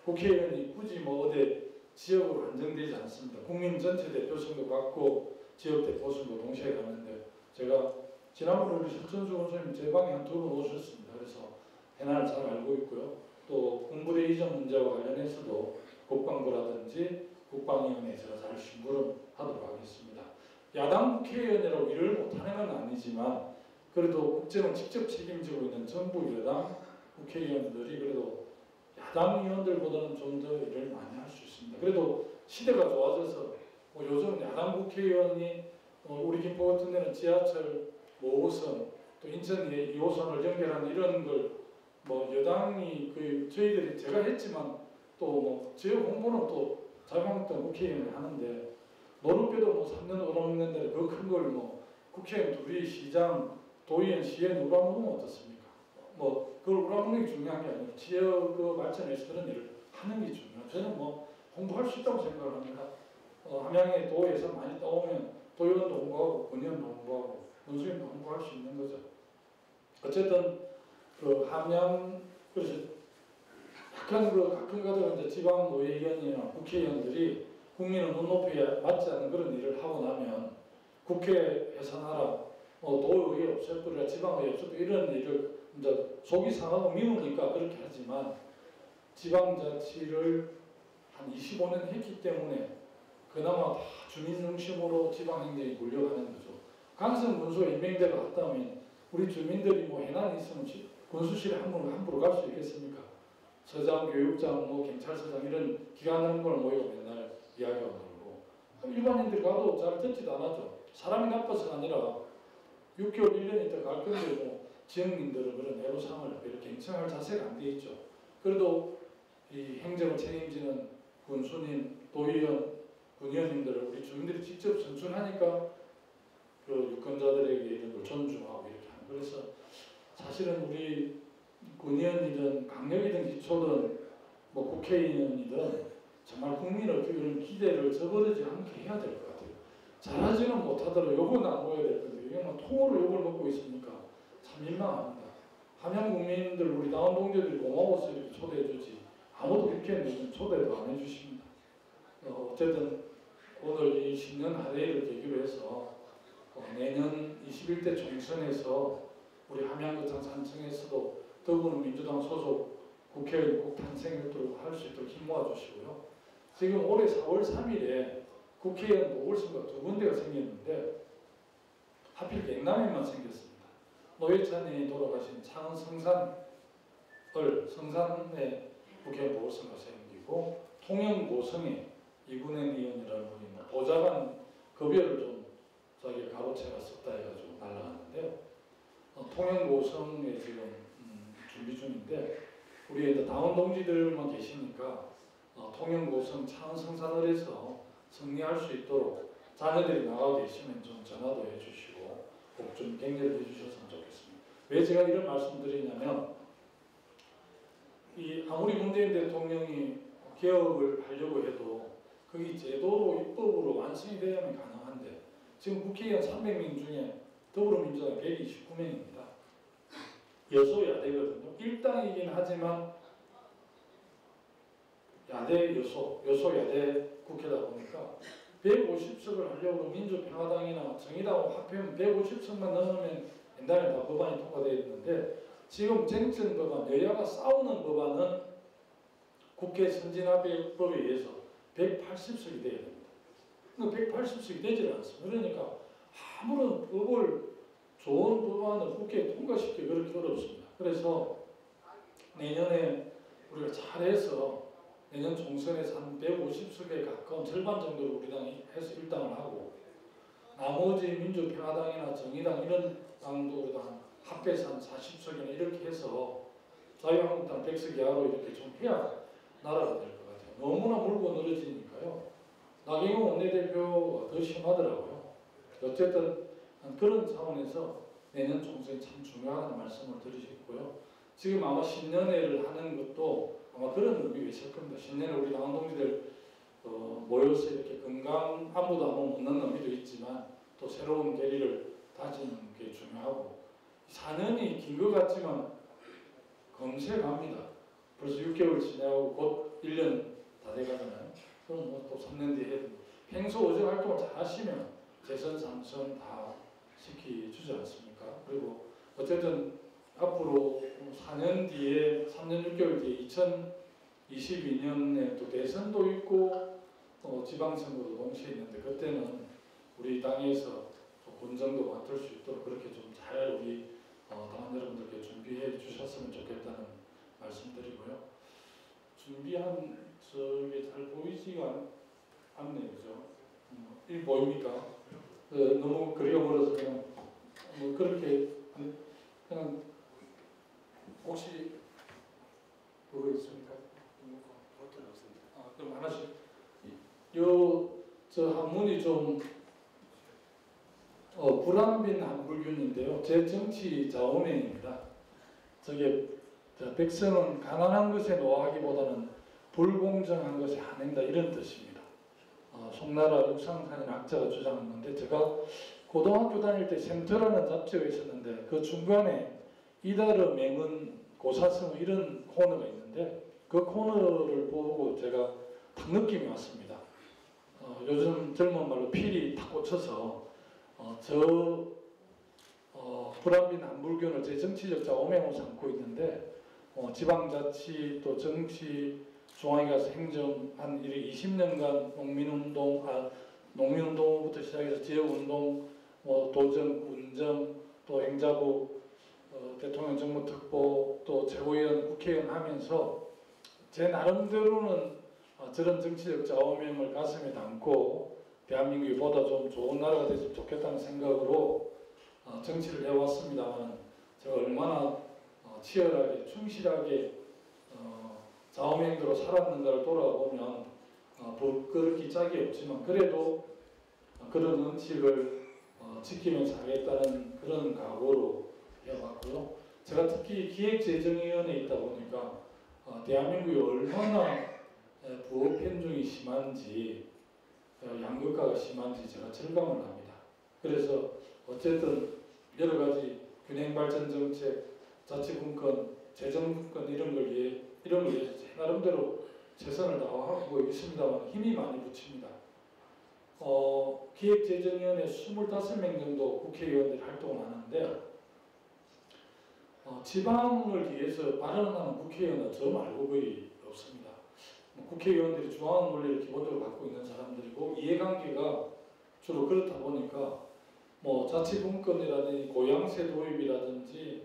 국회의원이 굳이 뭐 어디 지역으로 한정되지 않습니다. 국민 전체 대표성도 갖고 지역 대표성도 동시에 가는데 제가 지난번에 우리 설천수 원수님 제 방에 한 2번 오셨습니다. 그래서 해난을 잘 알고 있고요. 또 군부대 이전 문제와 관련해서도 국방부라든지 국방위원회에 제가 잘 심부름하도록 하겠습니다. 야당 국회의원이라고 일을 못하는 건 아니지만 그래도 국정을 직접 책임지고 있는 정부 여당 국회의원들이 그래도 야당 의원들보다는 좀 더 일을 많이 할 수 있습니다. 그래도 시대가 좋아져서 뭐 요즘 야당 국회의원이 우리 김포 같은 데는 지하철 5호선 또 인천 2호선을 연결하는 이런 걸 뭐 여당이 저희들이 제가 했지만 또 뭐 지역 홍보는 또 자유한국당 국회의원이 하는데 노릇배도 뭐 3년 얻어먹는데 그 큰 걸 뭐 국회의원 둘이 시장 도의원 시의원 우라먹으면 어떻습니까? 뭐 그걸 우라먹는 게 중요한 게 아니고 지역 그 발전에서 그런 일을 하는 게 중요해요. 저는 뭐 홍보할 수 있다고 생각을 합니다. 함양에 도 예산 많이 따오면 도의원도 홍보하고 군의원도 홍보하고 원수님도 홍보할 수 있는 거죠. 어쨌든 그 함양 그래서 약간 가끔 가다가 이제 지방의회의원이나 국회의원들이 국민의 눈높이에 맞지 않는 그런 일을 하고 나면 국회 해산하라, 도의회 없애버리라, 지방의회 없애버리라 이런 일을 이제 속이 상하고 미우니까 그렇게 하지만 지방자치를 한 25년 했기 때문에 그나마 다 주민 중심으로 지방행정이 굴려가는 거죠. 강성 군수가 임명제가 갔다면 우리 주민들이 뭐 해난이 있으면 군수실에 함부로 갈 수 있겠습니까? 서장, 교육장, 뭐 경찰서장 이런 기관 장관을 모이고 맨날 이야기하고 그러고 일반인들 가도 잘 듣지도 않아죠. 사람이 나빠서가 아니라 6개월, 1년 있다 갈 건데 뭐 지역민들은 그런 애로사항을 이렇게 경청할 자세가 안 돼 있죠. 그래도 이 행정을 책임지는 군수님, 도의원, 군의원님들을 우리 주민들이 직접 선출하니까 그 유권자들에게 이런 걸 존중하고 이렇게 하는. 그래서 사실은 우리 군의원이든 강력이든 기초든 뭐 국회의원이든 정말 국민의 그런 기대를 저버리지 않게 해야 될 것 같아요. 잘하지는 못하더라도 욕은 안 먹어야 될 건데 이게 뭐 통으로 욕을 먹고 있으니까 참 민망합니다. 함양 국민들 우리 당원 동지들이 고마워서 이렇게 초대해 주지 아무도 그렇게 초대도 안 해주십니다. 어쨌든 오늘 이 10년 하대회를 계기로 해서 내년 21대 총선에서 우리 함양거창 산청에서도 더불어민주당 소속 국회의원 꼭 탄생하도록 할 수 있도록 힘 모아주시고요. 지금 올해 4월 3일에 국회의원 보궐선거가 2군데가 생겼는데 하필 경남에만 생겼습니다. 노회찬이 돌아가신 창원 성산에 국회의원 보궐선거 생기고 통영 고성에 이군행 의원이라는 분이 보좌관 급여를 좀 자기 값어치가 썼다 해가지고 날라갔는데 통영 고성에 지금 준비 중인데 우리 이제 당원 동지들만 계시니까 통영 고성 창원 성산을에서 승리할 수 있도록 자녀들이 나가고 계시면 좀 전화도 해주시고 꼭 좀 격려해 주셨으면 좋겠습니다. 왜 제가 이런 말씀드리냐면 이 아무리 문재인 대통령이 개혁을 하려고 해도 그게 제도로 입법으로 완성이 되야만 가능한데 지금 국회의원 300명 중에 더불어민주당 129명입니다. 여소야대거든요. 일당이긴 하지만 야대 여소야대 국회다 보니까 150석을 하려고 민주평화당이나 정의당하고 합하면 150석만 넘으면 옛날에 다 법안이 통과되어 있는데 지금 쟁점 법안, 여야가 싸우는 법안은 국회 선진화법에 의해서 180석이 돼야 됩니다. 근데 180석이 되질 않습니다. 그러니까 아무런 좋은 법안을 국회에 통과시키기 그렇게 어렵습니다. 그래서 내년에 우리가 잘해서 내년 총선에서 한 150석에 가까운 절반 정도를 우리 당이 해서 일당을 하고 나머지 민주평화당이나 정의당 이런 당도 우리 당 합해서 한 40석이나 이렇게 해서 자유한국당 100석 이하로 이렇게 좀 해야 나라가 될 것 같아요. 너무나 물고 늘어지니까요. 나경원 원내대표가 더 심하더라고요. 어쨌든 그런 차원에서 내년 총선이 참 중요하다는 말씀을 드리셨고요. 지금 아마 신년회를 하는 것도 아마 그런 의미가 있을 겁니다. 신년에 우리 당원 동지들 모여서 이렇게 건강 안부도 한번 묻는 의미도 있지만 또 새로운 계리를 다지는 게 중요하고 4년이 긴 것 같지만 금세 갑니다. 벌써 6개월 지나고 곧 1년 다 돼가잖아요. 그럼 뭐 또 3년 뒤에 평소 의정 활동을 잘 하시면 재선, 3선 다 시켜주지 않습니까? 그리고 어쨌든 앞으로 4년 뒤에 3년 6개월 뒤에 2022년에 또 대선도 있고 지방선거도 동시에 있는데 그때는 우리 당에서 권정도 맡을 수 있도록 그렇게 좀 잘 우리 당원 여러분들께 준비해 주셨으면 좋겠다는 말씀드리고요. 준비한 저게 잘 보이지가 않네요, 그죠? 이 보입니까? 너무 거리가 멀어서 그냥 뭐 그렇게 그냥 혹시 그거 있습니까? 어떤 없습니다. 그럼 하나씩 저 한문이 좀 불안빈 한불균인데요. 제 정치 좌우명입니다. 저게 백성은 가난한 것에 노하기보다는 불공정한 것에 한행다 이런 뜻입니다. 송나라 육상산인 학자가 주장했는데 제가 고등학교 다닐 때 샘터라는 잡지가 있었는데 그 중간에 이달의 맹은 고사성 이런 코너가 있는데 그 코너를 보고 제가 딱 느낌이 왔습니다. 요즘 젊은 말로 필이 탁 꽂혀서 불안빈 한불균을 제 정치적 좌우명으로 삼고 있는데 지방자치 또 정치 중앙에 가서 행정 한 20년간 농민운동부터 시작해서 지역운동, 도정, 군정, 또 행자부, 대통령 정무특보, 또 최고위원, 국회의원 하면서 제 나름대로는 저런 정치적 좌우명을 가슴에 담고 대한민국이 보다 좀 좋은 나라가 됐으면 좋겠다는 생각으로 정치를 해왔습니다만 제가 얼마나 치열하게 충실하게 좌우명대로 살았는가를 돌아보면 부끄럽기 짝이 없지만 그래도 그런 원칙을 지키면서 하겠다는 그런 각오로 해왔고요. 제가 특히 기획재정위원회에 있다 보니까 대한민국이 얼마나 부업 편중이 심한지 양극화가 심한지 제가 절감을 합니다. 그래서 어쨌든 여러 가지 균형 발전 정책, 자치분권, 재정분권 이런 걸 위해서 제 나름대로 최선을 다하고 있습니다만 힘이 많이 붙입니다. 기획재정위원회 25명 정도 국회의원들이 활동을 하는데 지방을 위해서 발언하는 국회의원은 저 말고 거의 없습니다. 국회의원들이 중앙 권리를 기본적으로 갖고 있는 사람들이고 이해관계가 주로 그렇다 보니까 뭐 자치분권이라든지 고양세 도입이라든지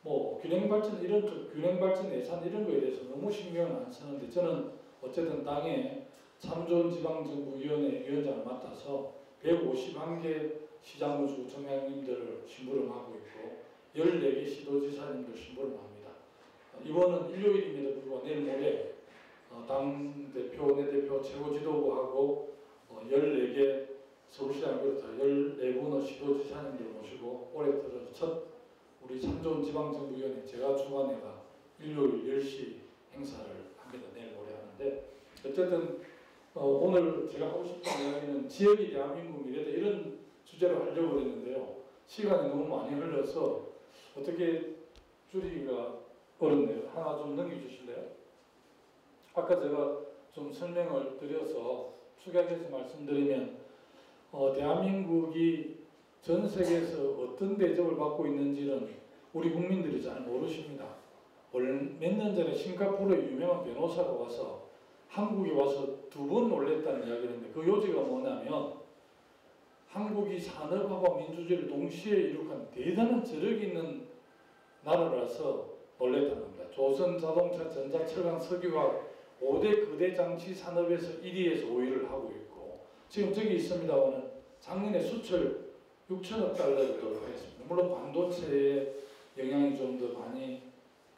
뭐 균형발전 이런 쪽 균형발전 예산 이런 거에 대해서 너무 신경을 안 쓰는데 저는 어쨌든 당에 참 좋은 지방정부위원회 위원장을 맡아서 151개 시장군수 정량님들을 심부름하고 있고 14개 시도지사님들 심부름합니다. 이번은 일요일임에도 불구하고 내일 모레 당대표, 내대표, 최고지도부하고 14개 서울시장을 비롯해 14분의 시도지사님들 모시고 올해 들어 첫 우리 참 좋은 지방정부위원회 제가 주관해가 일요일 10시 행사를 합니다. 내일 모레 하는데 어쨌든 오늘 제가 하고 싶은 이야기는 지역이 대한민국 미래다 이런 주제로 하려고 했는데요. 시간이 너무 많이 흘러서 어떻게 줄이기가 어렵네요. 하나 좀 넘겨주실래요? 아까 제가 좀 설명을 드려서 축약해서 말씀드리면 대한민국이 전 세계에서 어떤 대접을 받고 있는지는 우리 국민들이 잘 모르십니다. 몇 년 전에 싱가포르의 유명한 변호사가 와서 한국에 와서 2번 놀랬다는 이야기를 했는데 그 요지가 뭐냐면 한국이 산업화와 민주주의를 동시에 이룩한 대단한 저력이 있는 나라라서 놀랬다는 겁니다. 조선 자동차, 전자철강, 석유화학 5대 거대 장치 산업에서 1위에서 5위를 하고 있고 지금 저기 있습니다만은 작년에 수출 6천억 달러를 돌파했습니다. 물론 반도체에 영향이 좀 더 많이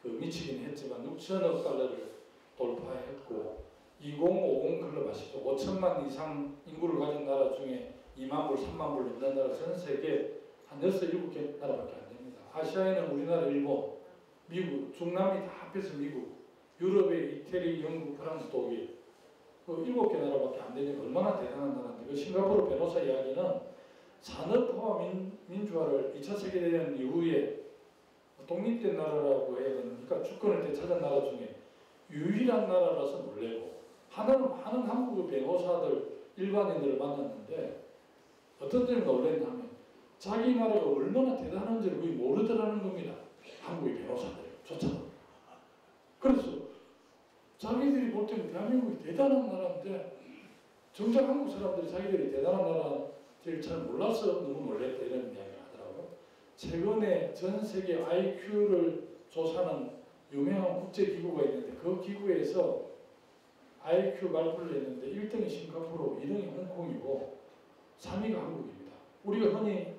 미치긴 했지만 6천억 달러를 돌파했고 2050 클럽 아시죠? 5천만 이상 인구를 가진 나라 중에 2만 불, 3만 불 넘는 나라 전 세계 한 6, 7개 나라밖에 안 됩니다. 아시아에는 우리나라, 일본, 미국, 중남미 다 합해서 미국, 유럽의 이태리, 영국, 프랑스, 독일 7개 나라밖에 안 되니까 얼마나 대단한 나라인데 그 싱가포르 변호사 이야기는 산업화와 민주화를 2차 세계대전 이후에 독립된 나라라고 해야 되니까 주권을 되찾은 나라 중에 유일한 나라라서 놀래고 하는 한국의 변호사들 일반인들을 만났는데 어떤 점이 놀랬냐면 자기 나라가 얼마나 대단한지를 거의 모르더라는 겁니다. 한국의 변호사들조차도. 그래서 자기들이 볼 때는 대한민국이 대단한 나라인데 정작 한국 사람들이 자기들이 대단한 나라를 잘 몰라서 너무 놀랬다 이런 이야기를 하더라고요. 최근에 전 세계 IQ를 조사하는 유명한 국제기구가 있는데 그 기구에서 IQ 발표를 했는데 1등이 싱가포르, 2등이 홍콩이고 3위가 한국입니다. 우리가 흔히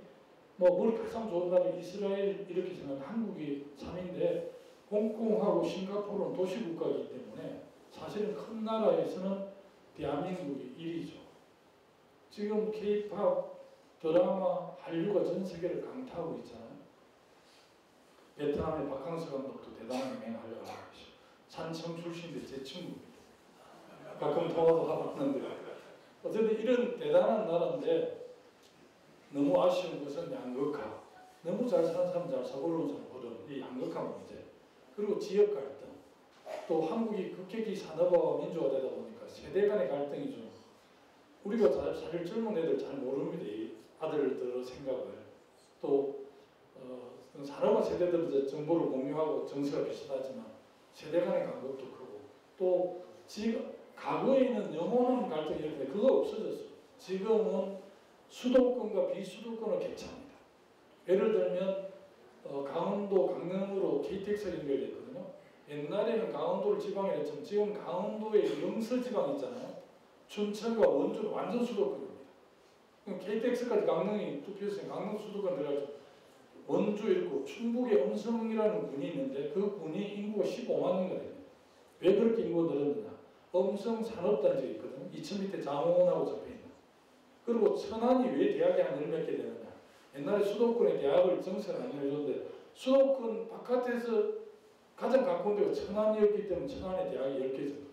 뭘 가장 좋은 나라 이스라엘 이렇게 생각하면 한국이 3위인데 홍콩하고 싱가포르는 도시국가이기 때문에 사실은 큰 나라에서는 대한민국이 1위죠. 지금 K-팝, 드라마, 한류가 전 세계를 강타하고 있잖아요. 베트남의 박항서 감독도 대단한 유명하려고 하고 계시죠. 산청 출신인데 제 친구입니다. 가끔 통화도 하고 하는데 어쨌든 이런 대단한 나라인데 너무 아쉬운 것은 양극화. 너무 잘 사는 사람 잘 사고 어려운 사람 어려운 이 양극화 문제. 그리고 지역 갈등. 또 한국이 급격히 산업화와 민주화되다 보니까 세대 간의 갈등이 좀 우리가 사실 젊은 애들 잘 모릅니다. 이 아들들의 생각을. 또 산업화 세대들은 이제 정보를 공유하고 정서가 비슷하지만 세대 간의 간극도 크고 또 과거에는 영원한 갈등이 이렇게 그거 없어졌어요. 지금은 수도권과 비수도권을 격차합니다. 예를 들면 강원도 강릉으로 KTX가 연결됐거든요. 옛날에는 강원도를 지방이라 했지만 지금 강원도에 영서지방 있잖아요. 춘천과 원주는 완전 수도권입니다. KTX까지 강릉이 뚫렸으니 강릉 수도권 들어가죠. 원주 있고 충북에 음성이라는 군이 있는데 그 군이 인구가 15만 명이 됩니다. 왜 그렇게 인구가 늘었느냐. 음성 산업단지가 있거든요. 2000m 장원하고 잡혀있는. 그리고 천안이 왜 대학이 한 10몇 개 되느냐. 옛날에 수도권에 대학을 정세를 안 해줬는데 수도권 바깥에서 가장 가까운 데가 천안이었기 때문에 천안에 대학이 10개 정도 돼요.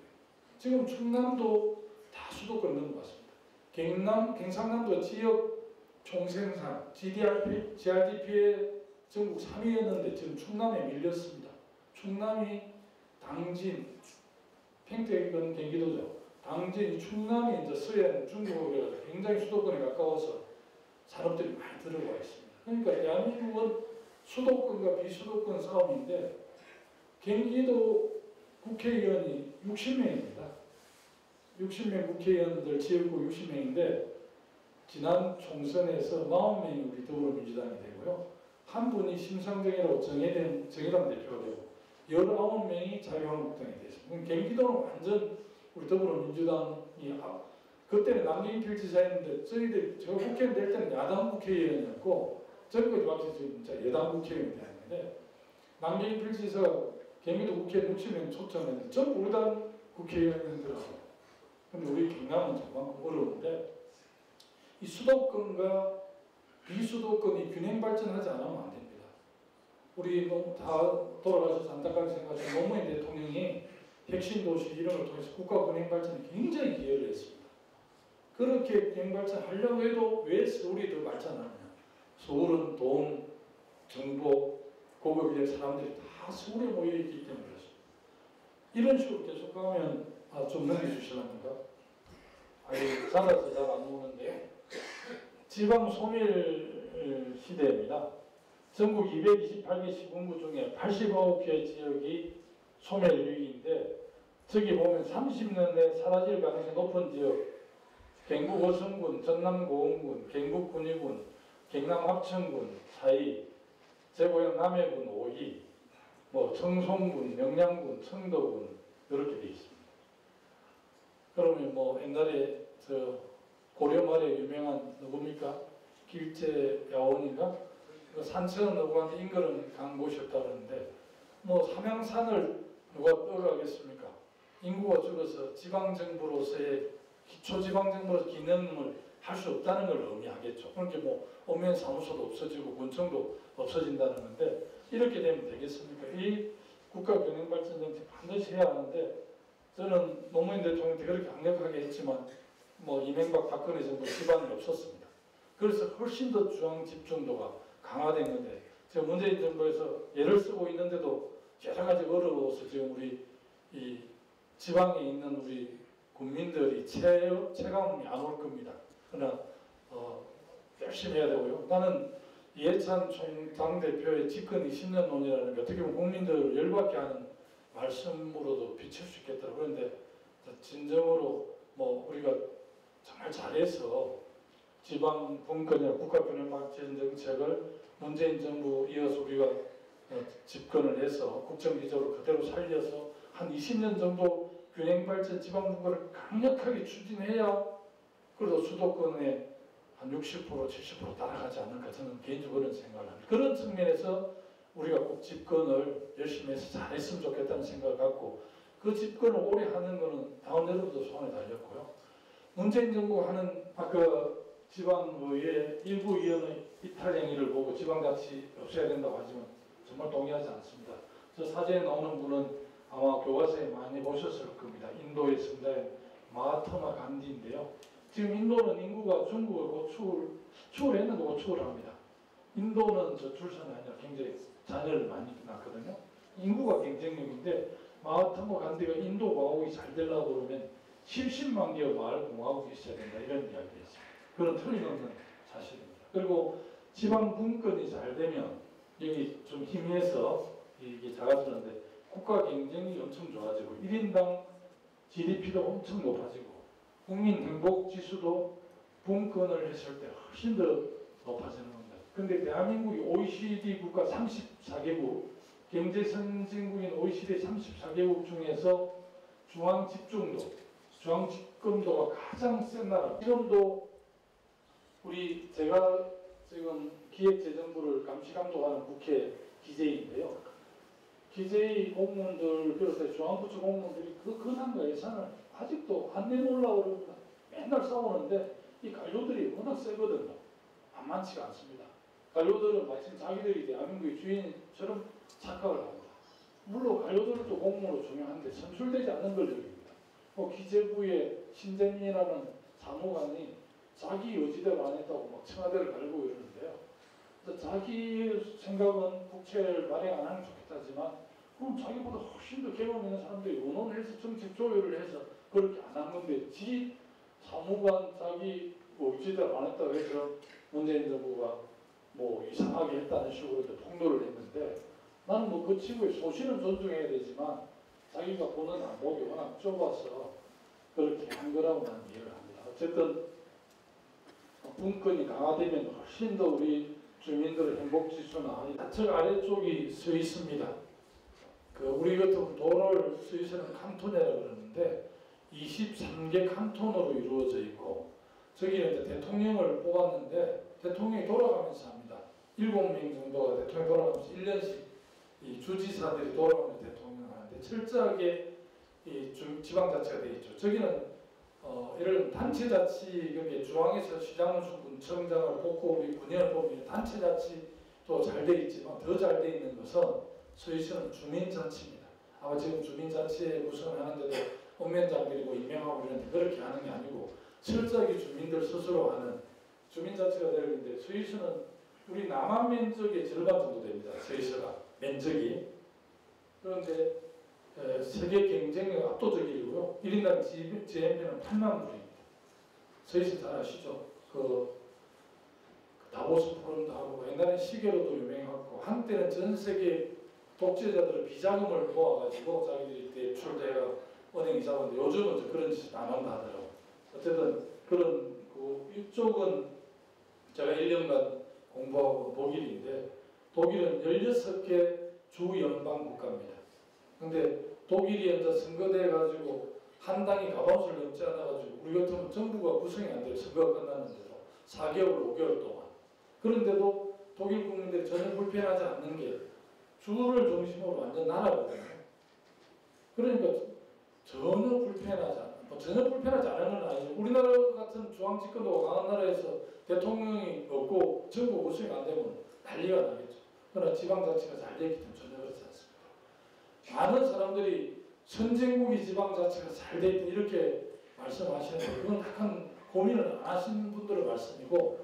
지금 충남도 다 수도권 넘어갔습니다. 경상남도 지역 총생산 GDP에 전국 3위였는데 지금 충남에 밀렸습니다. 충남이 당진, 평택은 경기도죠. 당진, 충남이 이제 서해안 중국으로 굉장히 수도권에 가까워서 산업들이 많이 들어와 있습니다. 그러니까 대한민국은 수도권과 비수도권 싸움인데 경기도 국회의원이 60명입니다. 60명 국회의원들 지역구 60명인데 지난 총선에서 40명이 우리 더불어민주당이 되고요. 한 분이 심상정이라고 정의당 대표가 되고 19명이 자유한국당이 됐습니다. 경기도는 완전 우리 더불어민주당이 그때는 남경인 필지사였는데 제가 국회의원 될 때는 야당 국회의원이었고 저기까지 와서 진짜 여당 국회의원이 됐는데 남경인 필지사가 경기도 국회에 60명 초청했는데 전부 우리 당 국회의원들하고 근데 우리 경남은 정말 어려운데 이 수도권과 비수도권이 균형 발전하지 않으면 안 됩니다. 우리 뭐 다 돌아가셔서 안타깝게 생각하시는 노무현 대통령이 핵심 도시 이런 걸 통해서 국가 균형 발전에 굉장히 기여를 했습니다. 그렇게 균형 발전하려고 해도 왜 서울이 더 발전하느냐? 서울은 돈, 정보, 고급 인력 사람들이 다 서울에 모여 있기 때문에 그렇습니다. 이런 식으로 계속 가면 좀 넘겨주실랍니까? 살아서 잘 안 오는데 지방 소멸 시대입니다. 전국 228개 시군구 중에 89개 지역이 소멸 위기인데 저기 보면 30년 내 사라질 가능성이 높은 지역 경북 어성군, 전남 고흥군, 경북 군위군, 경남 합천군, 사이, 제 고향 남해군 5위, 뭐 청송군, 명량군, 청도군 이렇게 되어 있습니다. 그러면 뭐 옛날에 저 고려 말에 유명한 누굽니까? 길제 야원인가? 산천은 누구한테 인근은 간 곳이었다 그러는데 뭐 삼양산을 누가 떠가겠습니까? 인구가 줄어서 지방정부로서의 기초지방정부로서 기능을 할 수 없다는 걸 의미하겠죠. 그러니까 뭐 읍면 사무소도 없어지고 군청도 없어진다는 건데 이렇게 되면 되겠습니까? 이 국가균형발전정책 반드시 해야 하는데 저는 노무현 대통령한테 그렇게 강력하게 했지만 뭐 이명박 박근혜 정부 기반이 없었습니다. 그래서 훨씬 더 중앙 집중도가 강화된 건데 지금 문재인 정부에서 예를 쓰고 있는데도 여러 가지 어려워서 지금 우리 이 지방에 있는 우리 국민들이 체감이 안 올 겁니다. 그러나 열심히 해야 되고요. 나는 이해찬 당대표의 집권 20년 논의라는 게 어떻게 보면 국민들을 열받게 하는 말씀으로도 비칠 수 있겠더라고요. 그런데 진정으로 뭐 우리가 정말 잘해서 지방 분권이나 국가균형발전 정책을 문재인 정부 이어서 우리가 집권을 해서 국정기조를 그대로 살려서 한 20년 정도 균형발전 지방분권을 강력하게 추진해야 그래도 수도권에 한 60% 70% 따라가지 않을까 저는 개인적으로 그런 생각을 합니다. 그런 측면에서 우리가 꼭 집권을 열심히 해서 잘했으면 좋겠다는 생각을 갖고 그 집권을 오래 하는 것은 당원 여러분도 손에 달렸고요. 문재인 정부가 하는 아까 지방의회 일부 위원의 이탈 행위를 보고 지방자치 없애야 된다고 하지만 정말 동의하지 않습니다. 저 사진에 나오는 분은 아마 교과서에 많이 보셨을 겁니다. 인도의 성자인 마하트마 간디인데요. 지금 인도는 인구가 중국을 곧 추월 했는데 곧 추월을 합니다. 인도는 저출산이 아니라 굉장히 자녀를 많이 낳거든요. 인구가 경쟁력인데 마하트마 간디가 인도 공화국이 잘 되려고 그러면 70만 개의 마을 공화국이 있어야 된다 이런 이야기였습니다. 그건 틀림없는 사실입니다. 그리고 지방 분권이 잘 되면 여기 좀 힘에서 이게 작아지는데 국가 경쟁이 엄청 좋아지고 1인당 GDP도 엄청 높아지고 국민 행복 지수도 분권을 했을 때 훨씬 더 높아지는 겁니다. 그런데 대한민국이 OECD 국가 34개국 경제 선진국인 OECD 34개국 중에서 중앙 집중도, 중앙 집권도가 가장 센 나라. 지금도 우리 제가 지금 기획재정부를 감시감독하는 국회 기재인데요. 기재위 공무원들 비롯해 중앙부처 공무원들이 그 근황과 예산을 아직도 안 내놓으려고 그럽니다. 맨날 싸우는데 이 관료들이 워낙 세거든요. 만만치가 않습니다. 관료들은 마침 자기들이 대한민국의 주인처럼 착각을 합니다. 물론 관료들도 공무원으로 중요한데 선출되지 않는 걸 여깁니다. 기재부의 신재민이라는 사무관이 자기 의지대로 안 했다고 막 청와대를 갈고 이러는데요. 자기 생각은 국채를 발행 안 하는 게 좋겠다지만 그럼 자기보다 훨씬 더 경험 있는 사람들이 의논을 해서 정책 조율을 해서 그렇게 안 한 건데 지 사무관 자기 의지대로 안 했다고 해서 문재인 정부가 뭐 이상하게 했다는 식으로 폭로를 했는데 나는 뭐 그 친구의 소신은 존중해야 되지만 자기가 보는 안목이 워낙 좁아서 그렇게 한 거라고 나는 이해를 합니다. 어쨌든 분권이 강화되면 훨씬 더 우리 주민들의 행복지수나 좌측 아래쪽이 서 있습니다. 우리 같은 도를 스위스는 칸톤이라고 그러는데 23개 칸톤으로 이루어져 있고 저기는 이제 대통령을 뽑았는데 대통령이 돌아가면서 합니다. 7명 정도가 대통령이 돌아가면서 1년씩 이 주지사들이 돌아가면서 대통령을 하는데 철저하게 이 지방자치가 되어 있죠. 저기는 이런 단체자치, 그게 중앙에서 시장군청장을 뽑고 우리 군의원을 뽑으면 단체자치도 잘 되어 있지만 더 잘 되어 있는 것은 스위스는 주민자치입니다. 아마 지금 주민자치에 구성을 하는데도 읍면장들이고 임명하고 이런데 그렇게 하는 게 아니고 철저하게 주민들 스스로 하는 주민자치가 되는데 스위스는 우리 남한 면적의 절반 정도 됩니다. 스위스가 면적이. 그런데 세계 경쟁력 압도적이고요. 1인당 GNP는 8만 불입니다. 스위스 잘 아시죠? 다보스 포럼도 하고 옛날에 시계로도 유명하고 한때는 전 세계 독재자들의 비자금을 모아가지고 자기들이 대출대가 은행 이자하는데 요즘은 그런 짓 안 한다 하더라고요. 어쨌든 그런 이쪽은 제가 1년간 공부하고 독일인데 독일은 16개 주 연방 국가입니다. 근데 독일이 이제 선거돼 가지고 한 당이 가반수를 넘지 않아 가지고 우리 같으면 정부가 구성이 안 돼요. 선거가 끝났는데도 4개월, 5개월 동안. 그런데도 독일 국민들이 전혀 불편하지 않는 게 주를 중심으로 완전 나라거든요. 그러니까 전혀 불편하지 않은 건 아니죠. 우리나라 같은 중앙 집권도가 강한 나라에서 대통령이 없고 정부 구성이 안 되면 난리가 나겠죠. 그러나 지방자치가 잘 되기 때문에 전혀 그렇지 않습니다. 많은 사람들이 선진국이 지방자치가 잘 돼 있다 이렇게 말씀하시는데 그건 약간 고민을 안 하시는 분들의 말씀이고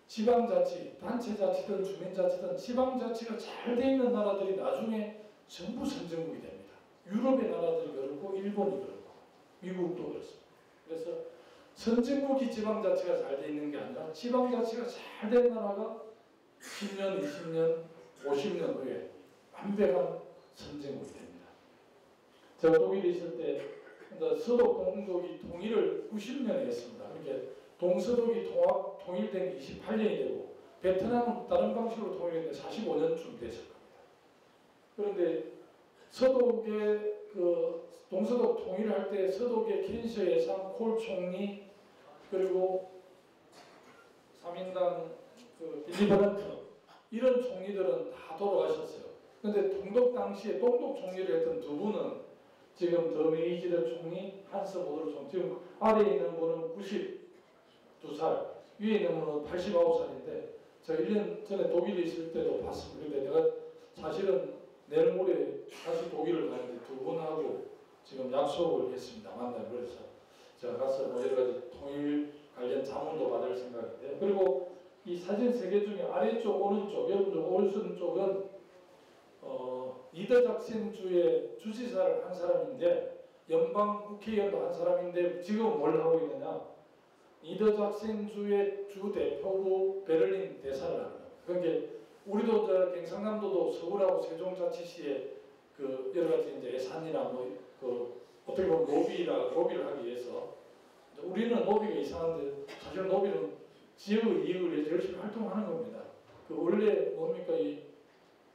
지방자치, 단체자치든 주민자치든 지방자치가 잘 돼 있는 나라들이 나중에 전부 선진국이 됩니다. 유럽의 나라들이 그렇고 일본이 그렇고 미국도 그렇습니다. 그래서 선진국이 지방자치가 잘 돼 있는 게 아니라 지방자치가 잘 된 나라가 10년, 20년, 50년 후에 완벽한 선진국이 됩니다. 제가 독일에 있을 때 서독 동독이 통일을 90년에 했습니다. 이렇게 동서독이 통일된 게 28년이 되고 베트남은 다른 방식으로 통일했는데 45년쯤 됐을 겁니다. 그런데 서독의 동서독 통일할 때 서독의 켄셔 예상 콜 총리 그리고 3인당 빌리버런트 이런 총리들은 다 돌아가셨어요. 그런데 동독 당시에 동독 총리를 했던 두 분은 지금 더메이지르 총리, 한스 모드르 총리 지금 아래에 있는 분은 92살, 위에 있는 분은 89살인데 제가 1년 전에 독일에 있을 때도 봤습니다. 근데 내가 사실은 내일 모레 다시 독일을 가는데 두 분하고 지금 약속을 했습니다. 만나요. 그래서 제가 가서 여러 가지 통일 관련 자문도 받을 생각인데 그리고 이 사진 3개 중에 아래쪽 오른쪽 여러분들 오른쪽은 니더작센주의 주지사를 한 사람인데 연방 국회의원도 한 사람인데 지금 뭘 하고 있느냐 니더작센주의 주 대표부 베를린 대사를 하는 거예요. 그러니까 우리도 경상남도도 서울하고 세종자치시에 여러 가지 이제 예산이나 어떻게 보면 로비를 하기 위해서 우리는 로비가 이상한데 사실 로비는 지역의 이익을 위해서 열심히 활동하는 겁니다. 원래 뭡니까 이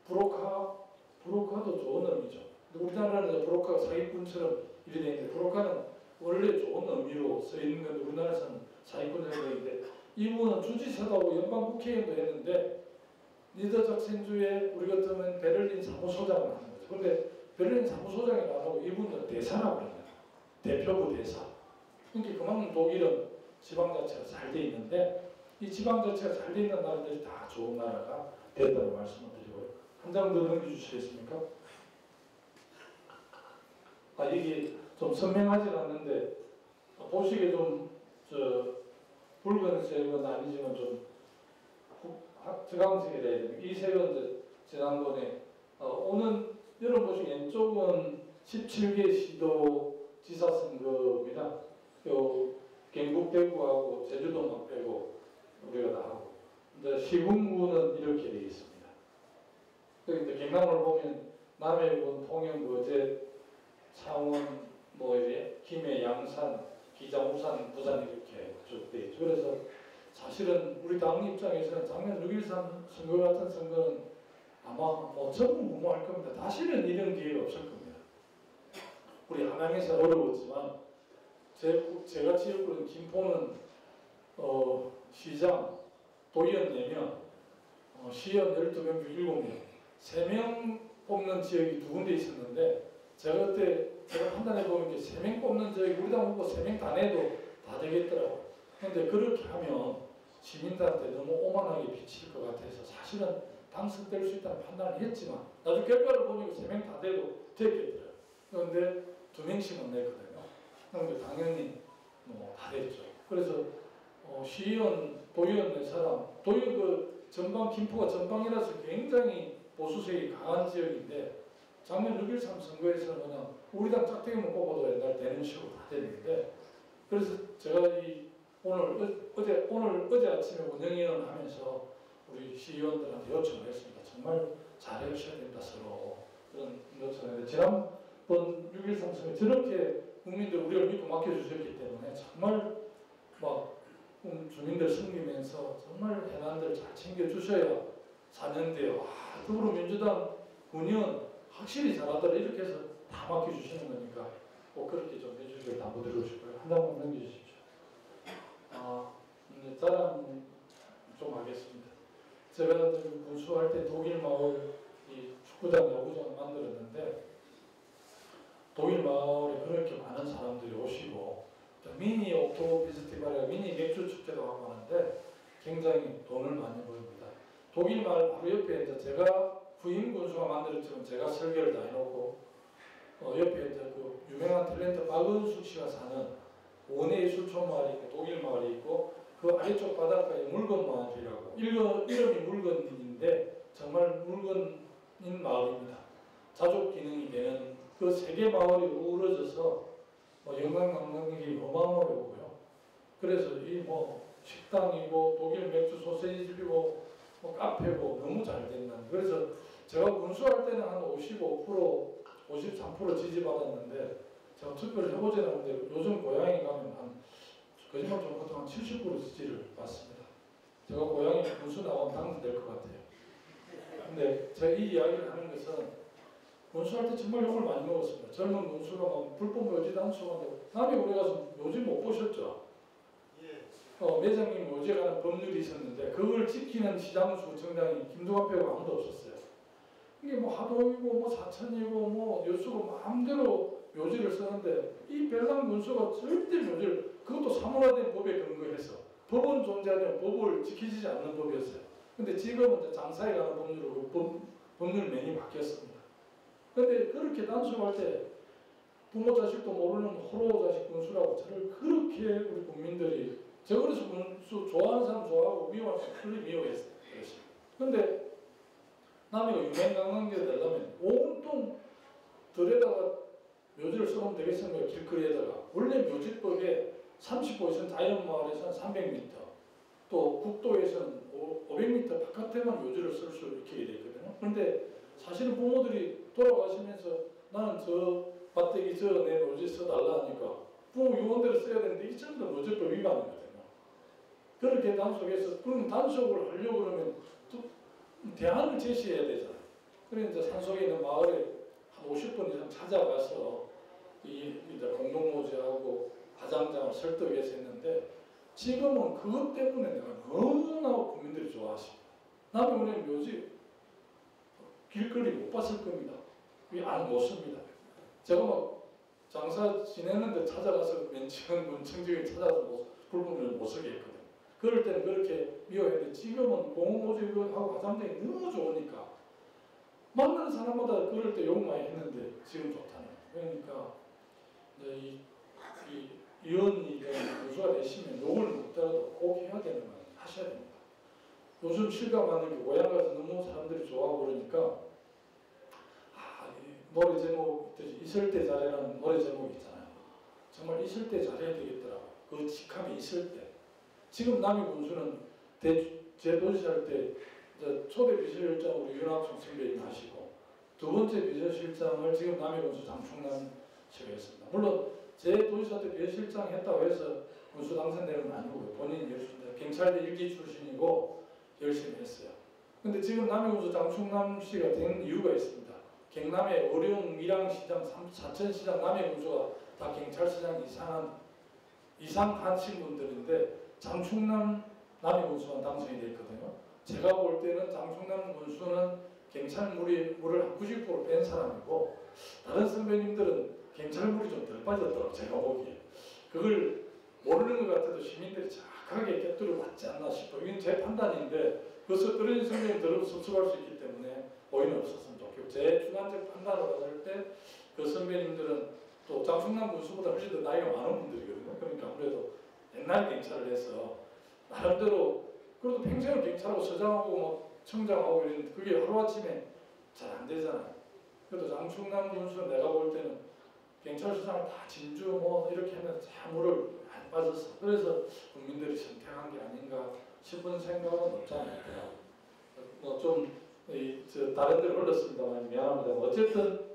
브로카도 좋은 의미죠. 우리나라는 브로카가 사기꾼처럼 이래 되는데 브로카는 원래 좋은 의미로 써 있는 건데 우리나라에서는 사기꾼이라고 되는데 이분은 주지사도 연방 국회의원도 했는데 니더작센주에 우리 같으면 베를린 사무소장을 하는 거죠. 그런데 베를린 사무소장이 나오고 이분은 대사라고 합니다. 대표부 대사. 그러니까 그만큼 독일은 지방자치가 잘 돼 있는데 이 지방자치가 잘 돼 있는 나라들이 다 좋은 나라가 됐다고 말씀을 드리고요. 한 장 더 넘겨주시겠습니까? 이게 좀 선명하진 않는데 보시기에 좀 붉은색은 아니지만 좀 저강색이 돼야 됩니다. 이 색은 이제 지난번에 오는 여러분 보시면 왼쪽은 17개 시도 지사 선거입니다. 경북 대구하고 제주도만 빼고 우리가 다 하고 이제 시군구는 이렇게 되어 있습니다. 그런데 경남을 보면 남해군, 통영, 거제, 창원, 김해, 양산, 기장, 우산, 부산 이렇게 쭉 되어 있죠. 그래서 사실은 우리 당 입장에서는 작년 6.13 선거 같은 선거는 아마 뭐 전무후무할 겁니다. 다시는 이런 기회가 없을 겁니다. 우리 함양에서 어려웠지만 제가 지역구는 김포는 시장, 도의원 4명, 시의원 12명 중 7명, 3명 뽑는 지역이 2군데 있었는데 제가 그때 제가 판단해보면 3명 뽑는 지역이 우리 당 후보 3명 다 내도 다 되겠더라고요. 그런데 그렇게 하면 시민들한테 너무 오만하게 비칠 것 같아서 사실은 당선될 수 있다는 판단을 했지만 나중에 결과를 보니까 3명 다 되고 됐겠더라고요. 그런데 2명씩은 내거든요. 그런데 당연히 다 됐죠. 그래서 시의원, 도의원 4사람, 도의원 그 전방 김포가 전방이라서 굉장히 보수색이 강한 지역인데 작년 6.13 선거에서는 그냥 우리 당 짝대기만 뽑아도 옛날 되는 식으로 다 됐는데 그래서 제가 어제 아침에 운영위원 하면서 우리 시의원들한테 요청을 했습니다. 정말 잘해주셔야 된다 서로 그런 요청을 했는데 지난번 6.13 선거에 저렇게 국민들 우리를 믿고 맡겨주셨기 때문에 정말 막 주민들 섬기면서 정말 해난들 잘 챙겨주셔야 4년 돼요. 더불어민주당 군의원 확실히 잘하더라 이렇게 해서 다 맡겨주시는 거니까 꼭 그렇게 좀 해주시길 당부드리고 싶어요. 한 장만 넘겨주십시오. 자랑 좀 하겠습니다. 제가 군수할 때 독일 마을 이 축구장, 야구장을 만들었는데 독일 마을에 그렇게 많은 사람들이 오시고 미니 옥토버 페스티벌이나 미니 맥주 축제도 하고 하는데 굉장히 돈을 많이 벌입니다. 독일 마을 바로 옆에 이제 제가 후임 군수가 만들었지만 제가 설계를 다 해놓고 옆에 이제 그 유명한 탤런트 박은숙 씨가 사는 원해의 술촌 마을이 있고 독일 마을이 있고 그 아래쪽 바닷가에 물건 마을이라고 이름이 물건인데 정말 물건인 마을입니다. 자족 기능이 되는 그 3개 마을이 어우러져서 관광객이 어마어마하게 오고요. 그래서 이 식당이고 독일 맥주 소세지집이고 카페고 너무 잘 된다는. 그래서 제가 군수할 때는 한 55%, 53% 지지받았는데 제가 투표를 해보지는 않는데 요즘 고향에 가면 거짓말 좀 못하면 70% 지지를 받습니다. 제가 고향에 군수 나오면 당선될 것 같아요. 근데 제가 이 이야기를 하는 것은 군수할 때 정말 욕을 많이 먹었습니다. 젊은 군수가 막 불법 묘지 단속한다고. 남이 우리 가서 묘지 못 보셨죠? 매장님 묘지에 관한 법률이 있었는데 그걸 지키는 시장구청장이 김두관 빼고 아무도 없었어요. 이게 하동이고 사천이고 여수고 마음대로 묘지를 쓰는데 이 별난 군수가 절대 묘지를 그것도 사문화된 법에 근거해서 법은 존재하지만 법을 지키지 않는 법이었어요. 근데 지금은 장사에 관한 법률로 법률 명이 바뀌었습니다. 근데 그렇게 단속할 때 부모 자식도 모르는 호로 자식 군수라고 저를 그렇게 우리 국민들이 제가 그래서 군수 좋아하는 사람 좋아하고 미워하는 사람 그렇게 미워했어요. 근데 남이가 유명 관광객을 내려면 온통 들에다가 묘지를 써놓으면 되겠습니까? 길거리에다가. 원래 묘지법에 30호 이상 자연마을에서는 300m 또 국도에서는 500m 바깥에만 묘지를 쓸 수 있게 되어 있거든요. 그런데 사실은 부모들이 돌아가시면서 나는 저 밭대기 내 묘지 써달라 하니까 부모 유언대로 써야 되는데 이 전부 다 묘지법 위반이거든요. 그렇게 단속해서 그럼 단속을 하려고 그러면 또 대안을 제시해야 되잖아요. 그래서 이제 산속에 있는 마을에 한 50분 이상 찾아가서 이제 공동묘지하고 화장장을 설득해서 했는데 지금은 그것 때문에 내가 너무나 국민들이 좋아하십니다. 남의 은행 묘지 길거리 못 봤을 겁니다. 안 못 씁니다. 제가 장사 지내는데 찾아가서 문청지에 찾아가서 불법을 못 쓰게 했거든요. 그럴 때는 그렇게 미워했는데 지금은 공공모집하고 화장장이 너무 좋으니까 만나는 사람마다 그럴 때 욕 많이 했는데 지금 좋다네요. 그러니까 이제 이 위원이 교수가 되시면 욕을 먹더라도 꼭 해야 되는 건 하셔야 됩니다. 요즘 실감하는 게 고향 가서 너무 사람들이 좋아하고 그러니까 노래 제목 있을 때 잘해라는 노래 제목이 있잖아요. 정말 있을 때 잘해야 되겠더라고요. 그 직함이 있을 때. 지금 남이 군수는 제 도지사할 때 초대 비서실장으로 윤학중 선배님 하시고 두 번째 비서실장을 지금 남이 군수 장충남 씨가 했습니다. 물론 제 도지사 때 비서실장 했다고 해서 군수 당선되는 건 아니고 본인이 열심히 경찰대 일기 출신이고 열심히 했어요. 근데 지금 남해군수 장충남 씨가 된 이유가 있습니다. 경남의 어려운 밀양시장, 사천시장, 남해군수가 다 경찰서장 이상 하신 분들인데 장충남 남해군수만 당선이 됐거든요. 제가 볼 때는 장충남 군수는 경찰물을 한 90% 뺀 사람이고 다른 선배님들은 경찰물이 좀 덜 빠졌더라고요. 제가 보기에. 그걸 모르는 것 같아도 시민들이 정확하게 꿰뚫어 맞지 않나 싶어요. 이건 제 판단인데 그것을 떨어진 선배님들은 섭섭할 수 있기 때문에 오해는 없었으면 좋겠고 제 주관적 판단을 봤을 때 그 선배님들은 또 장충남 군수보다 훨씬 더 나이가 많은 분들이거든요. 그러니까 아무래도 옛날 경찰을 해서 나름대로 그래도 평생을 경찰하고 서장하고 뭐 청장하고 이랬는데 그게 하루아침에 잘 안 되잖아요. 그래도 장충남 군수는 내가 볼 때는 경찰서장을 다 진주 뭐 이렇게 하면서 사물을 많이 빠졌어. 그래서 국민들이 선택한 게 아닌가 싶은 생각은 없잖아요. 뭐좀 다른 데로 흘렀습니다만 미안합니다. 어쨌든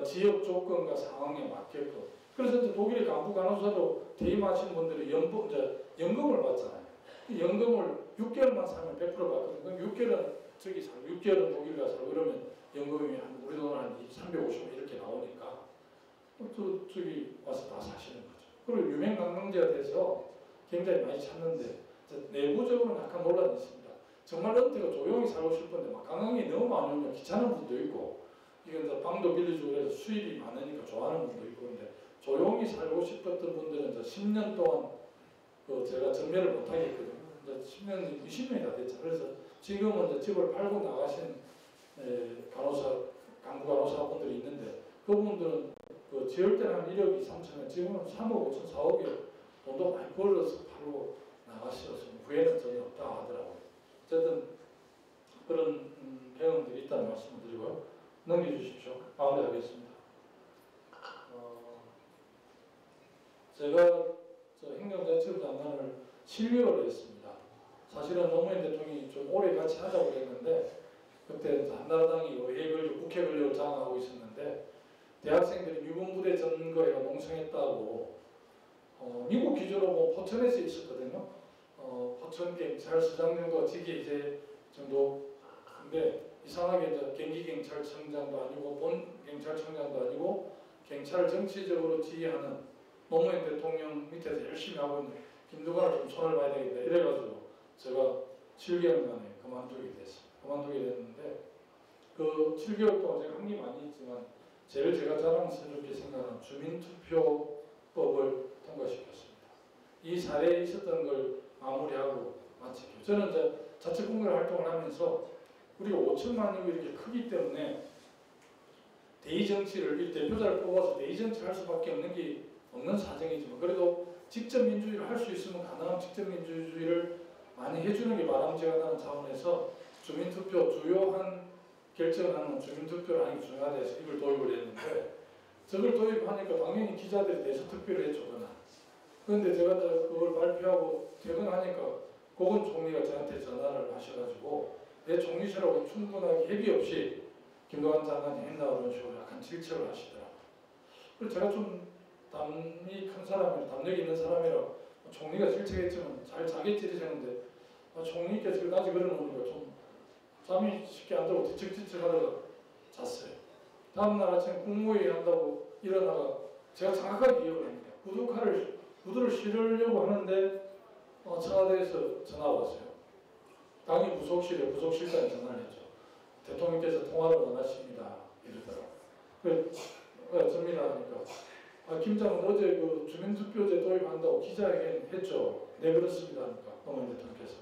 지역 조건과 상황에 맞게끔 그래서 이제 독일의 간부 간호사도 퇴임하신 분들이 연금을 받잖아요. 이 연금을 6개월만 살면 100% 받거든요. 그럼 6개월은 저기 살고 6개월은 독일 가서 살고 그러면 연금이 한 우리 돈으로 한 350원 이렇게 나오니까 저기 와서 다 사시는 거죠. 그리고 유명 관광지가 돼서 굉장히 많이 찾는데 내부적으로는 약간 논란이 있습니다. 정말 은퇴가 조용히 살고 싶은데 막 관광이 너무 많이 오면 귀찮은 분도 있고 이건 방도 빌려주고 그래서 수입이 많으니까 좋아하는 분도 있고 근데 조용히 살고 싶었던 분들은 이제 10년 동안 제가 전매를 못 하겠거든요. 이제 10년, 20년이 다 됐죠. 그래서 지금은 이제 집을 팔고 나가신 간부 간호사분들이 있는데 그분들은 지을 때는 한 1억 2, 3천원, 지금은 3억 5천, 4억에 돈도 많이 벌어서 팔고 나가셔서 후회는 전혀 없다 하더라고요. 어쨌든 그런 경험들이 있다는 말씀을 드리고요. 넘겨주십시오. 가운데 하겠습니다. 제가 행정자치부 장관을 실력을 했습니다. 사실은 노무현 대통령이 좀 오래 같이 하자고 그랬는데 그때 한나라당이 의회 권력, 국회 권력을 장악하고 있었는데 대학생들이 미군부대 점거에 농성했다고 미국 기조로 뭐 포천에서 있었거든요. 포천 경찰서장 정도 직위 이제 정도 근데 이상하게 이제 경기경찰청장도 아니고 본 경찰청장도 아니고 경찰 정치적으로 지휘하는 노무현 대통령 밑에서 열심히 하고 있는 김두관을 좀 손을 봐야 되겠다 이래가지고 제가 7개월 만에 그만두게 됐는데 그 7개월 동안 제가 한 게 많이 있지만 제일 제가 자랑스럽게 생각하는 주민투표법을 통과시켰습니다. 이 사례에 있었던 걸 마무리하고 마치고 저는 이제 자치공무원 활동을 하면서 우리가 5천만 인구 이렇게 크기 때문에 대의정치를 대표자를 뽑아서 대의정치를 할 수밖에 없는 사정이지만 그래도 직접민주주의를 할 수 있으면 가능한 직접민주주의를 많이 해주는 게 바람직하다는 차원에서 주민투표 주요한 결정하는 주민투표를 하는 게 중요하다 해서 이걸 도입을 했는데 저걸 도입하니까 당연히 기자들이 대서특별을 했죠. 그런데 제가 그걸 발표하고 퇴근하니까 고건 총리가 저한테 전화를 하셔가지고 내 총리실하고 충분하게 협의 없이 김두관 장관이 했나 그런 식으로 약간 질책을 하시더라고요. 그래서 제가 좀 담이 큰 사람이라 담력이 있는 사람이라 총리가 질책했지만 잘 자겠지 했는데 총리께서 낮에 그러는 좀 잠이 쉽게 안 들고 뒤척뒤척 하다가 잤어요. 다음날 아침에 국무회의 한다고 일어나가 제가 정확하게 기억을 합니다. 구두를 실으려고 하는데 청와대에서 전화가 왔어요. 당일 부속실장이 전화를 했죠. 대통령께서 통화를 원하십니다. 이러더라고요. 그래서 접니다 하니까 김 장관 어제 그 주민투표제 도입한다고 기자회견 했죠. 네 그렇습니다 하니까 노무현 대통령께서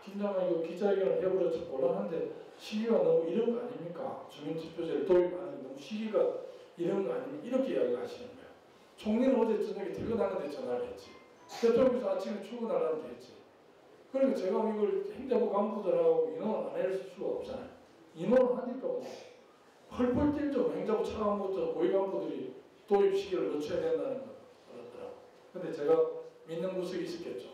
김 장관 이거 기자회견을 해버려 좀 곤란한데 시기가 너무 이런 거 아닙니까? 주민투표제를 도입하는 게 너무 시기가 이런 거 아닙니까? 이렇게 이야기를 하시는 거예요. 총리는 어제 저녁에 퇴근하는데 전화를 했지. 대통령께서 아침에 출근하라는데 했지. 그러니까 제가 이걸 행정부 간부들하고 인원을 안 할 수가 없잖아요. 인원을 하니까 뭐 펄펄 뛸죠. 행정부 차관부터 고위 간부들이 도입 시기를 늦춰야 된다는 걸 알았더라고요. 근데 제가 믿는 구석이 있었겠죠.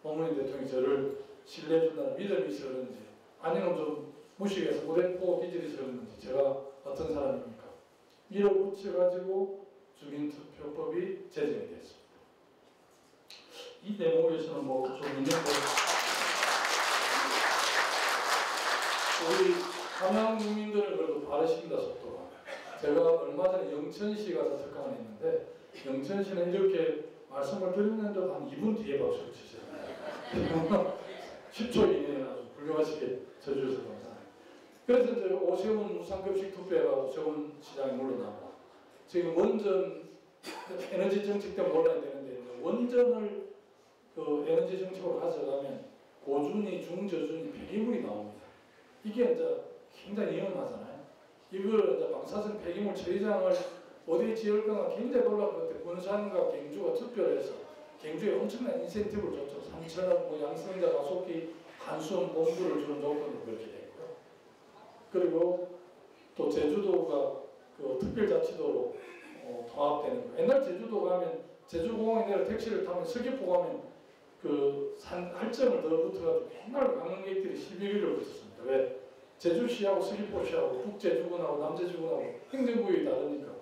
노무현 대통령이 저를 신뢰해준다는 믿음이 있어서 그런지 아니면 좀 무식해서 무대포 기질이 있어서 그런지 제가 어떤 사람입니까? 밀어붙여가지고 주민투표법이 제정이 됐습니다. 이 대목에서는 뭐 좀 있는데 우리 함양 국민들은 그래도 빠르십니다, 속도가. 제가 얼마 전에 영천시 가서 특강을 했는데 영천시는 이렇게 말씀을 드렸는데도 한 2분 뒤에 박수를 치잖아요. 10초 이내에 아주 훌륭하시게 쳐주셔서 감사합니다. 그래서 이제 오세훈 무상급식 투표가 오세훈 시장에 물러나고 지금 원전 에너지 정책 때문에 논란이 되는데 원전을 그 에너지 정책으로 가져가면 고준위, 중저준위, 폐기물이 나옵니다. 이게 이제 굉장히 위험하잖아요. 이걸 이제 방사선 폐기물 처리장을 어디에 지을 거나 굉장히 놀라운데 군산과 경주가 투표를 해서 경주에 엄청난 인센티브를 줬죠. 3,000원, 뭐 양성자 가속기, 한수원 본부를 주는 조건으로 그렇게 됐고요. 그리고 또 제주도가 그 특별자치도로 통합되는 거. 옛날 제주도 가면 제주공항에 내려 택시를 타면 서귀포 가면 그 산 할증을 더 붙어가지고 맨날 관광객들이 12일을 붙었습니다. 왜? 제주시하고 서귀포시하고 북제주군하고 남제주군하고 행정구역이 다르니까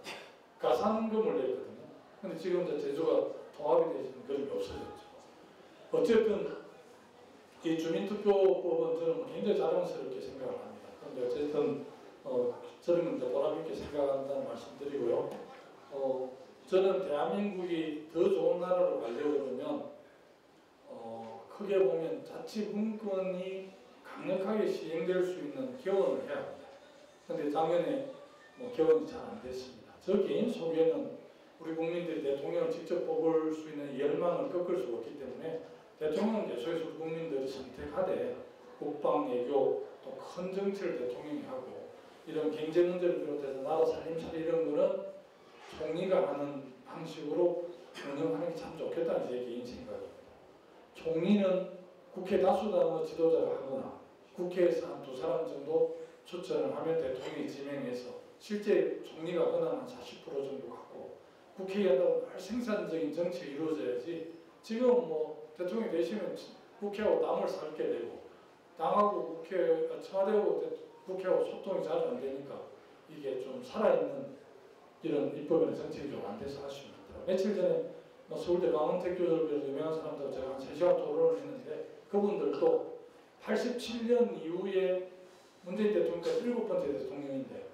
가산금을 냈거든요. 근데 지금 이제 제주가 통합이 되시는 그런 게 없어졌죠. 어쨌든 이 주민투표법은 저는 굉장히 자랑스럽게 생각을 합니다. 그런데 어쨌든 저는 보람 있게 생각한다는 말씀드리고요. 저는 대한민국이 더 좋은 나라로 가려고 그러면 크게 보면 자치분권이 강력하게 시행될 수 있는 개헌을 해야 합니다. 그런데 작년에 개헌이 잘 안 됐습니다. 저 개인 속에는 우리 국민들이 대통령을 직접 뽑을 수 있는 열망을 꺾을 수 없기 때문에 대통령 계속해서 우리 국민들이 선택하되 국방, 외교, 또 큰 정치를 대통령이 하고 이런 경제 문제를 비롯해서 나라 살림살이 이런 거는 총리가 하는 방식으로 운영하는 게 참 좋겠다는 제 개인 생각입니다. 총리는 국회 다수당의 지도자가 하거나 국회에서 한 2사람 정도 추천을 하면 대통령이 지명해서 실제 총리가 그나마 40% 정도 갖고 국회의원은 할 생산적인 정치가 이루어져야지 지금 뭐 대통령이 되시면 국회하고 땀을 살게 되고 당하고 청와대하고 국회하고 소통이 잘 안 되니까 이게 좀 살아있는 이런 입법이나 정책이 좀 안 돼서 아쉬웁니다. 며칠 전에 서울대 강원택 교수를 유명한 사람들하고 제가 한 3시간 토론을 했는데 그분들도 87년 이후에 문재인 대통령까지 7번째 대통령인데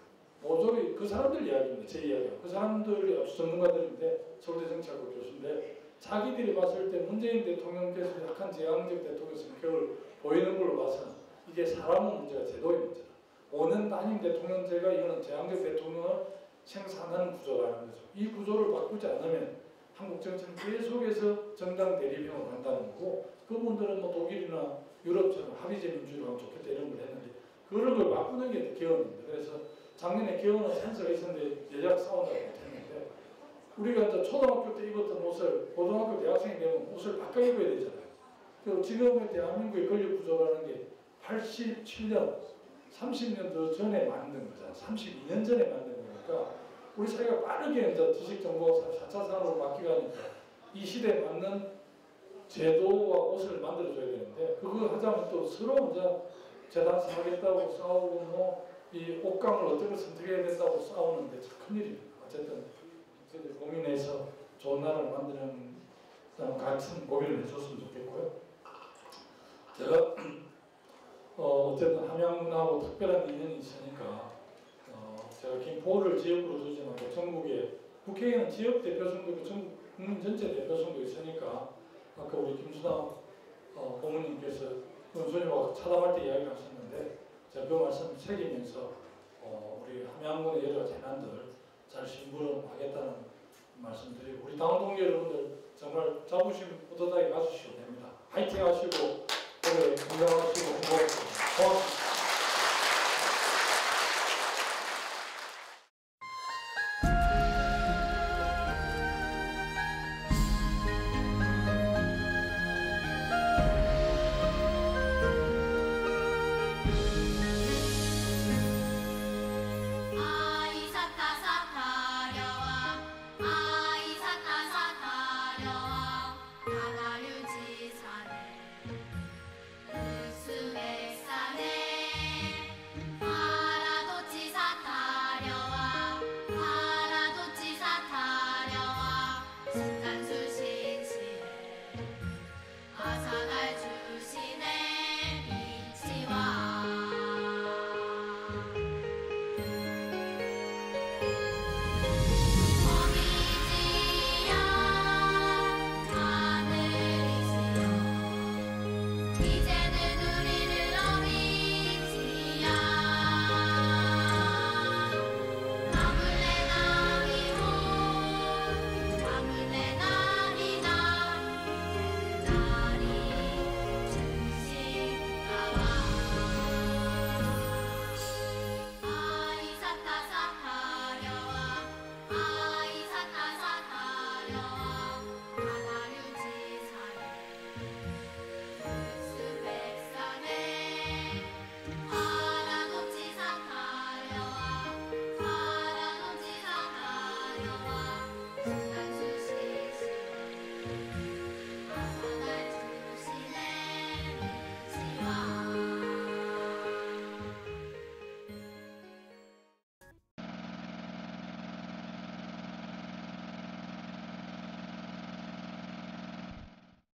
모조리 그 사람들 이야기입니다. 제 이야기가. 그 사람들이 아주 전문가들인데 서울대 정치학부 교수인데 자기들이 봤을 때 문재인 대통령께서 약간 제왕적 대통령 성격을 보이는 걸로 봐서는 이게 사람의 문제가 제도의 문제다. 5년 단임 대통령제가 이거는 제왕적 대통령을 생산하는 구조라는 거죠. 이 구조를 바꾸지 않으면 한국 정치는 계속해서 정당 대립형으로 간다는 거고 그분들은 뭐 독일이나 유럽처럼 합의제 민주주의로 하면 좋겠다 이런 걸 했는데 그런 걸 바꾸는 게 개헌입니다. 그래서 작년에 개헌은 찬스가 있었는데 여자가 싸운다고 못했는데 우리가 이제 초등학교 때 입었던 옷을 고등학교 대학생이 되면 옷을 바꿔 입어야 되잖아요. 그리고 지금의 대한민국의 권력 구조라는 게 87년, 30년 더 전에 만든 거잖아요. 32년 전에 만든 거니까 우리 사회가 빠르게 이제 지식 정보가 4차 산업으로 바뀌가니까 이 시대에 맞는 제도와 옷을 만들어줘야 되는데 그거 하자면 또 서로 이제 재단 사겠다고 싸우고 뭐 이 옷감을 어떻게 선택해야 된다고 싸우는데 참 큰일입니다. 어쨌든 고민해서 좋은 나라를 만드는 같은 고민을 해줬으면 좋겠고요. 제가 어쨌든 함양군하고 특별한 인연이 있으니까 제가 김포를 지역으로 두지만 전국에 국회의원 지역 대표성도 있고 전국 국민 전체 대표성도 있으니까 아까 우리 김수남 고모님께서 군수님하고 차담할 때 이야기를 하셨는데 제가 그 말씀을 새기면서 우리 함양군의 여러 재난들 잘 심부름하겠다는 말씀드리고 우리 당원 동료 여러분들 정말 자부심 뿌듯하게 가주시면 됩니다. 화이팅 하시고 올해 건강하시고 고맙습니다.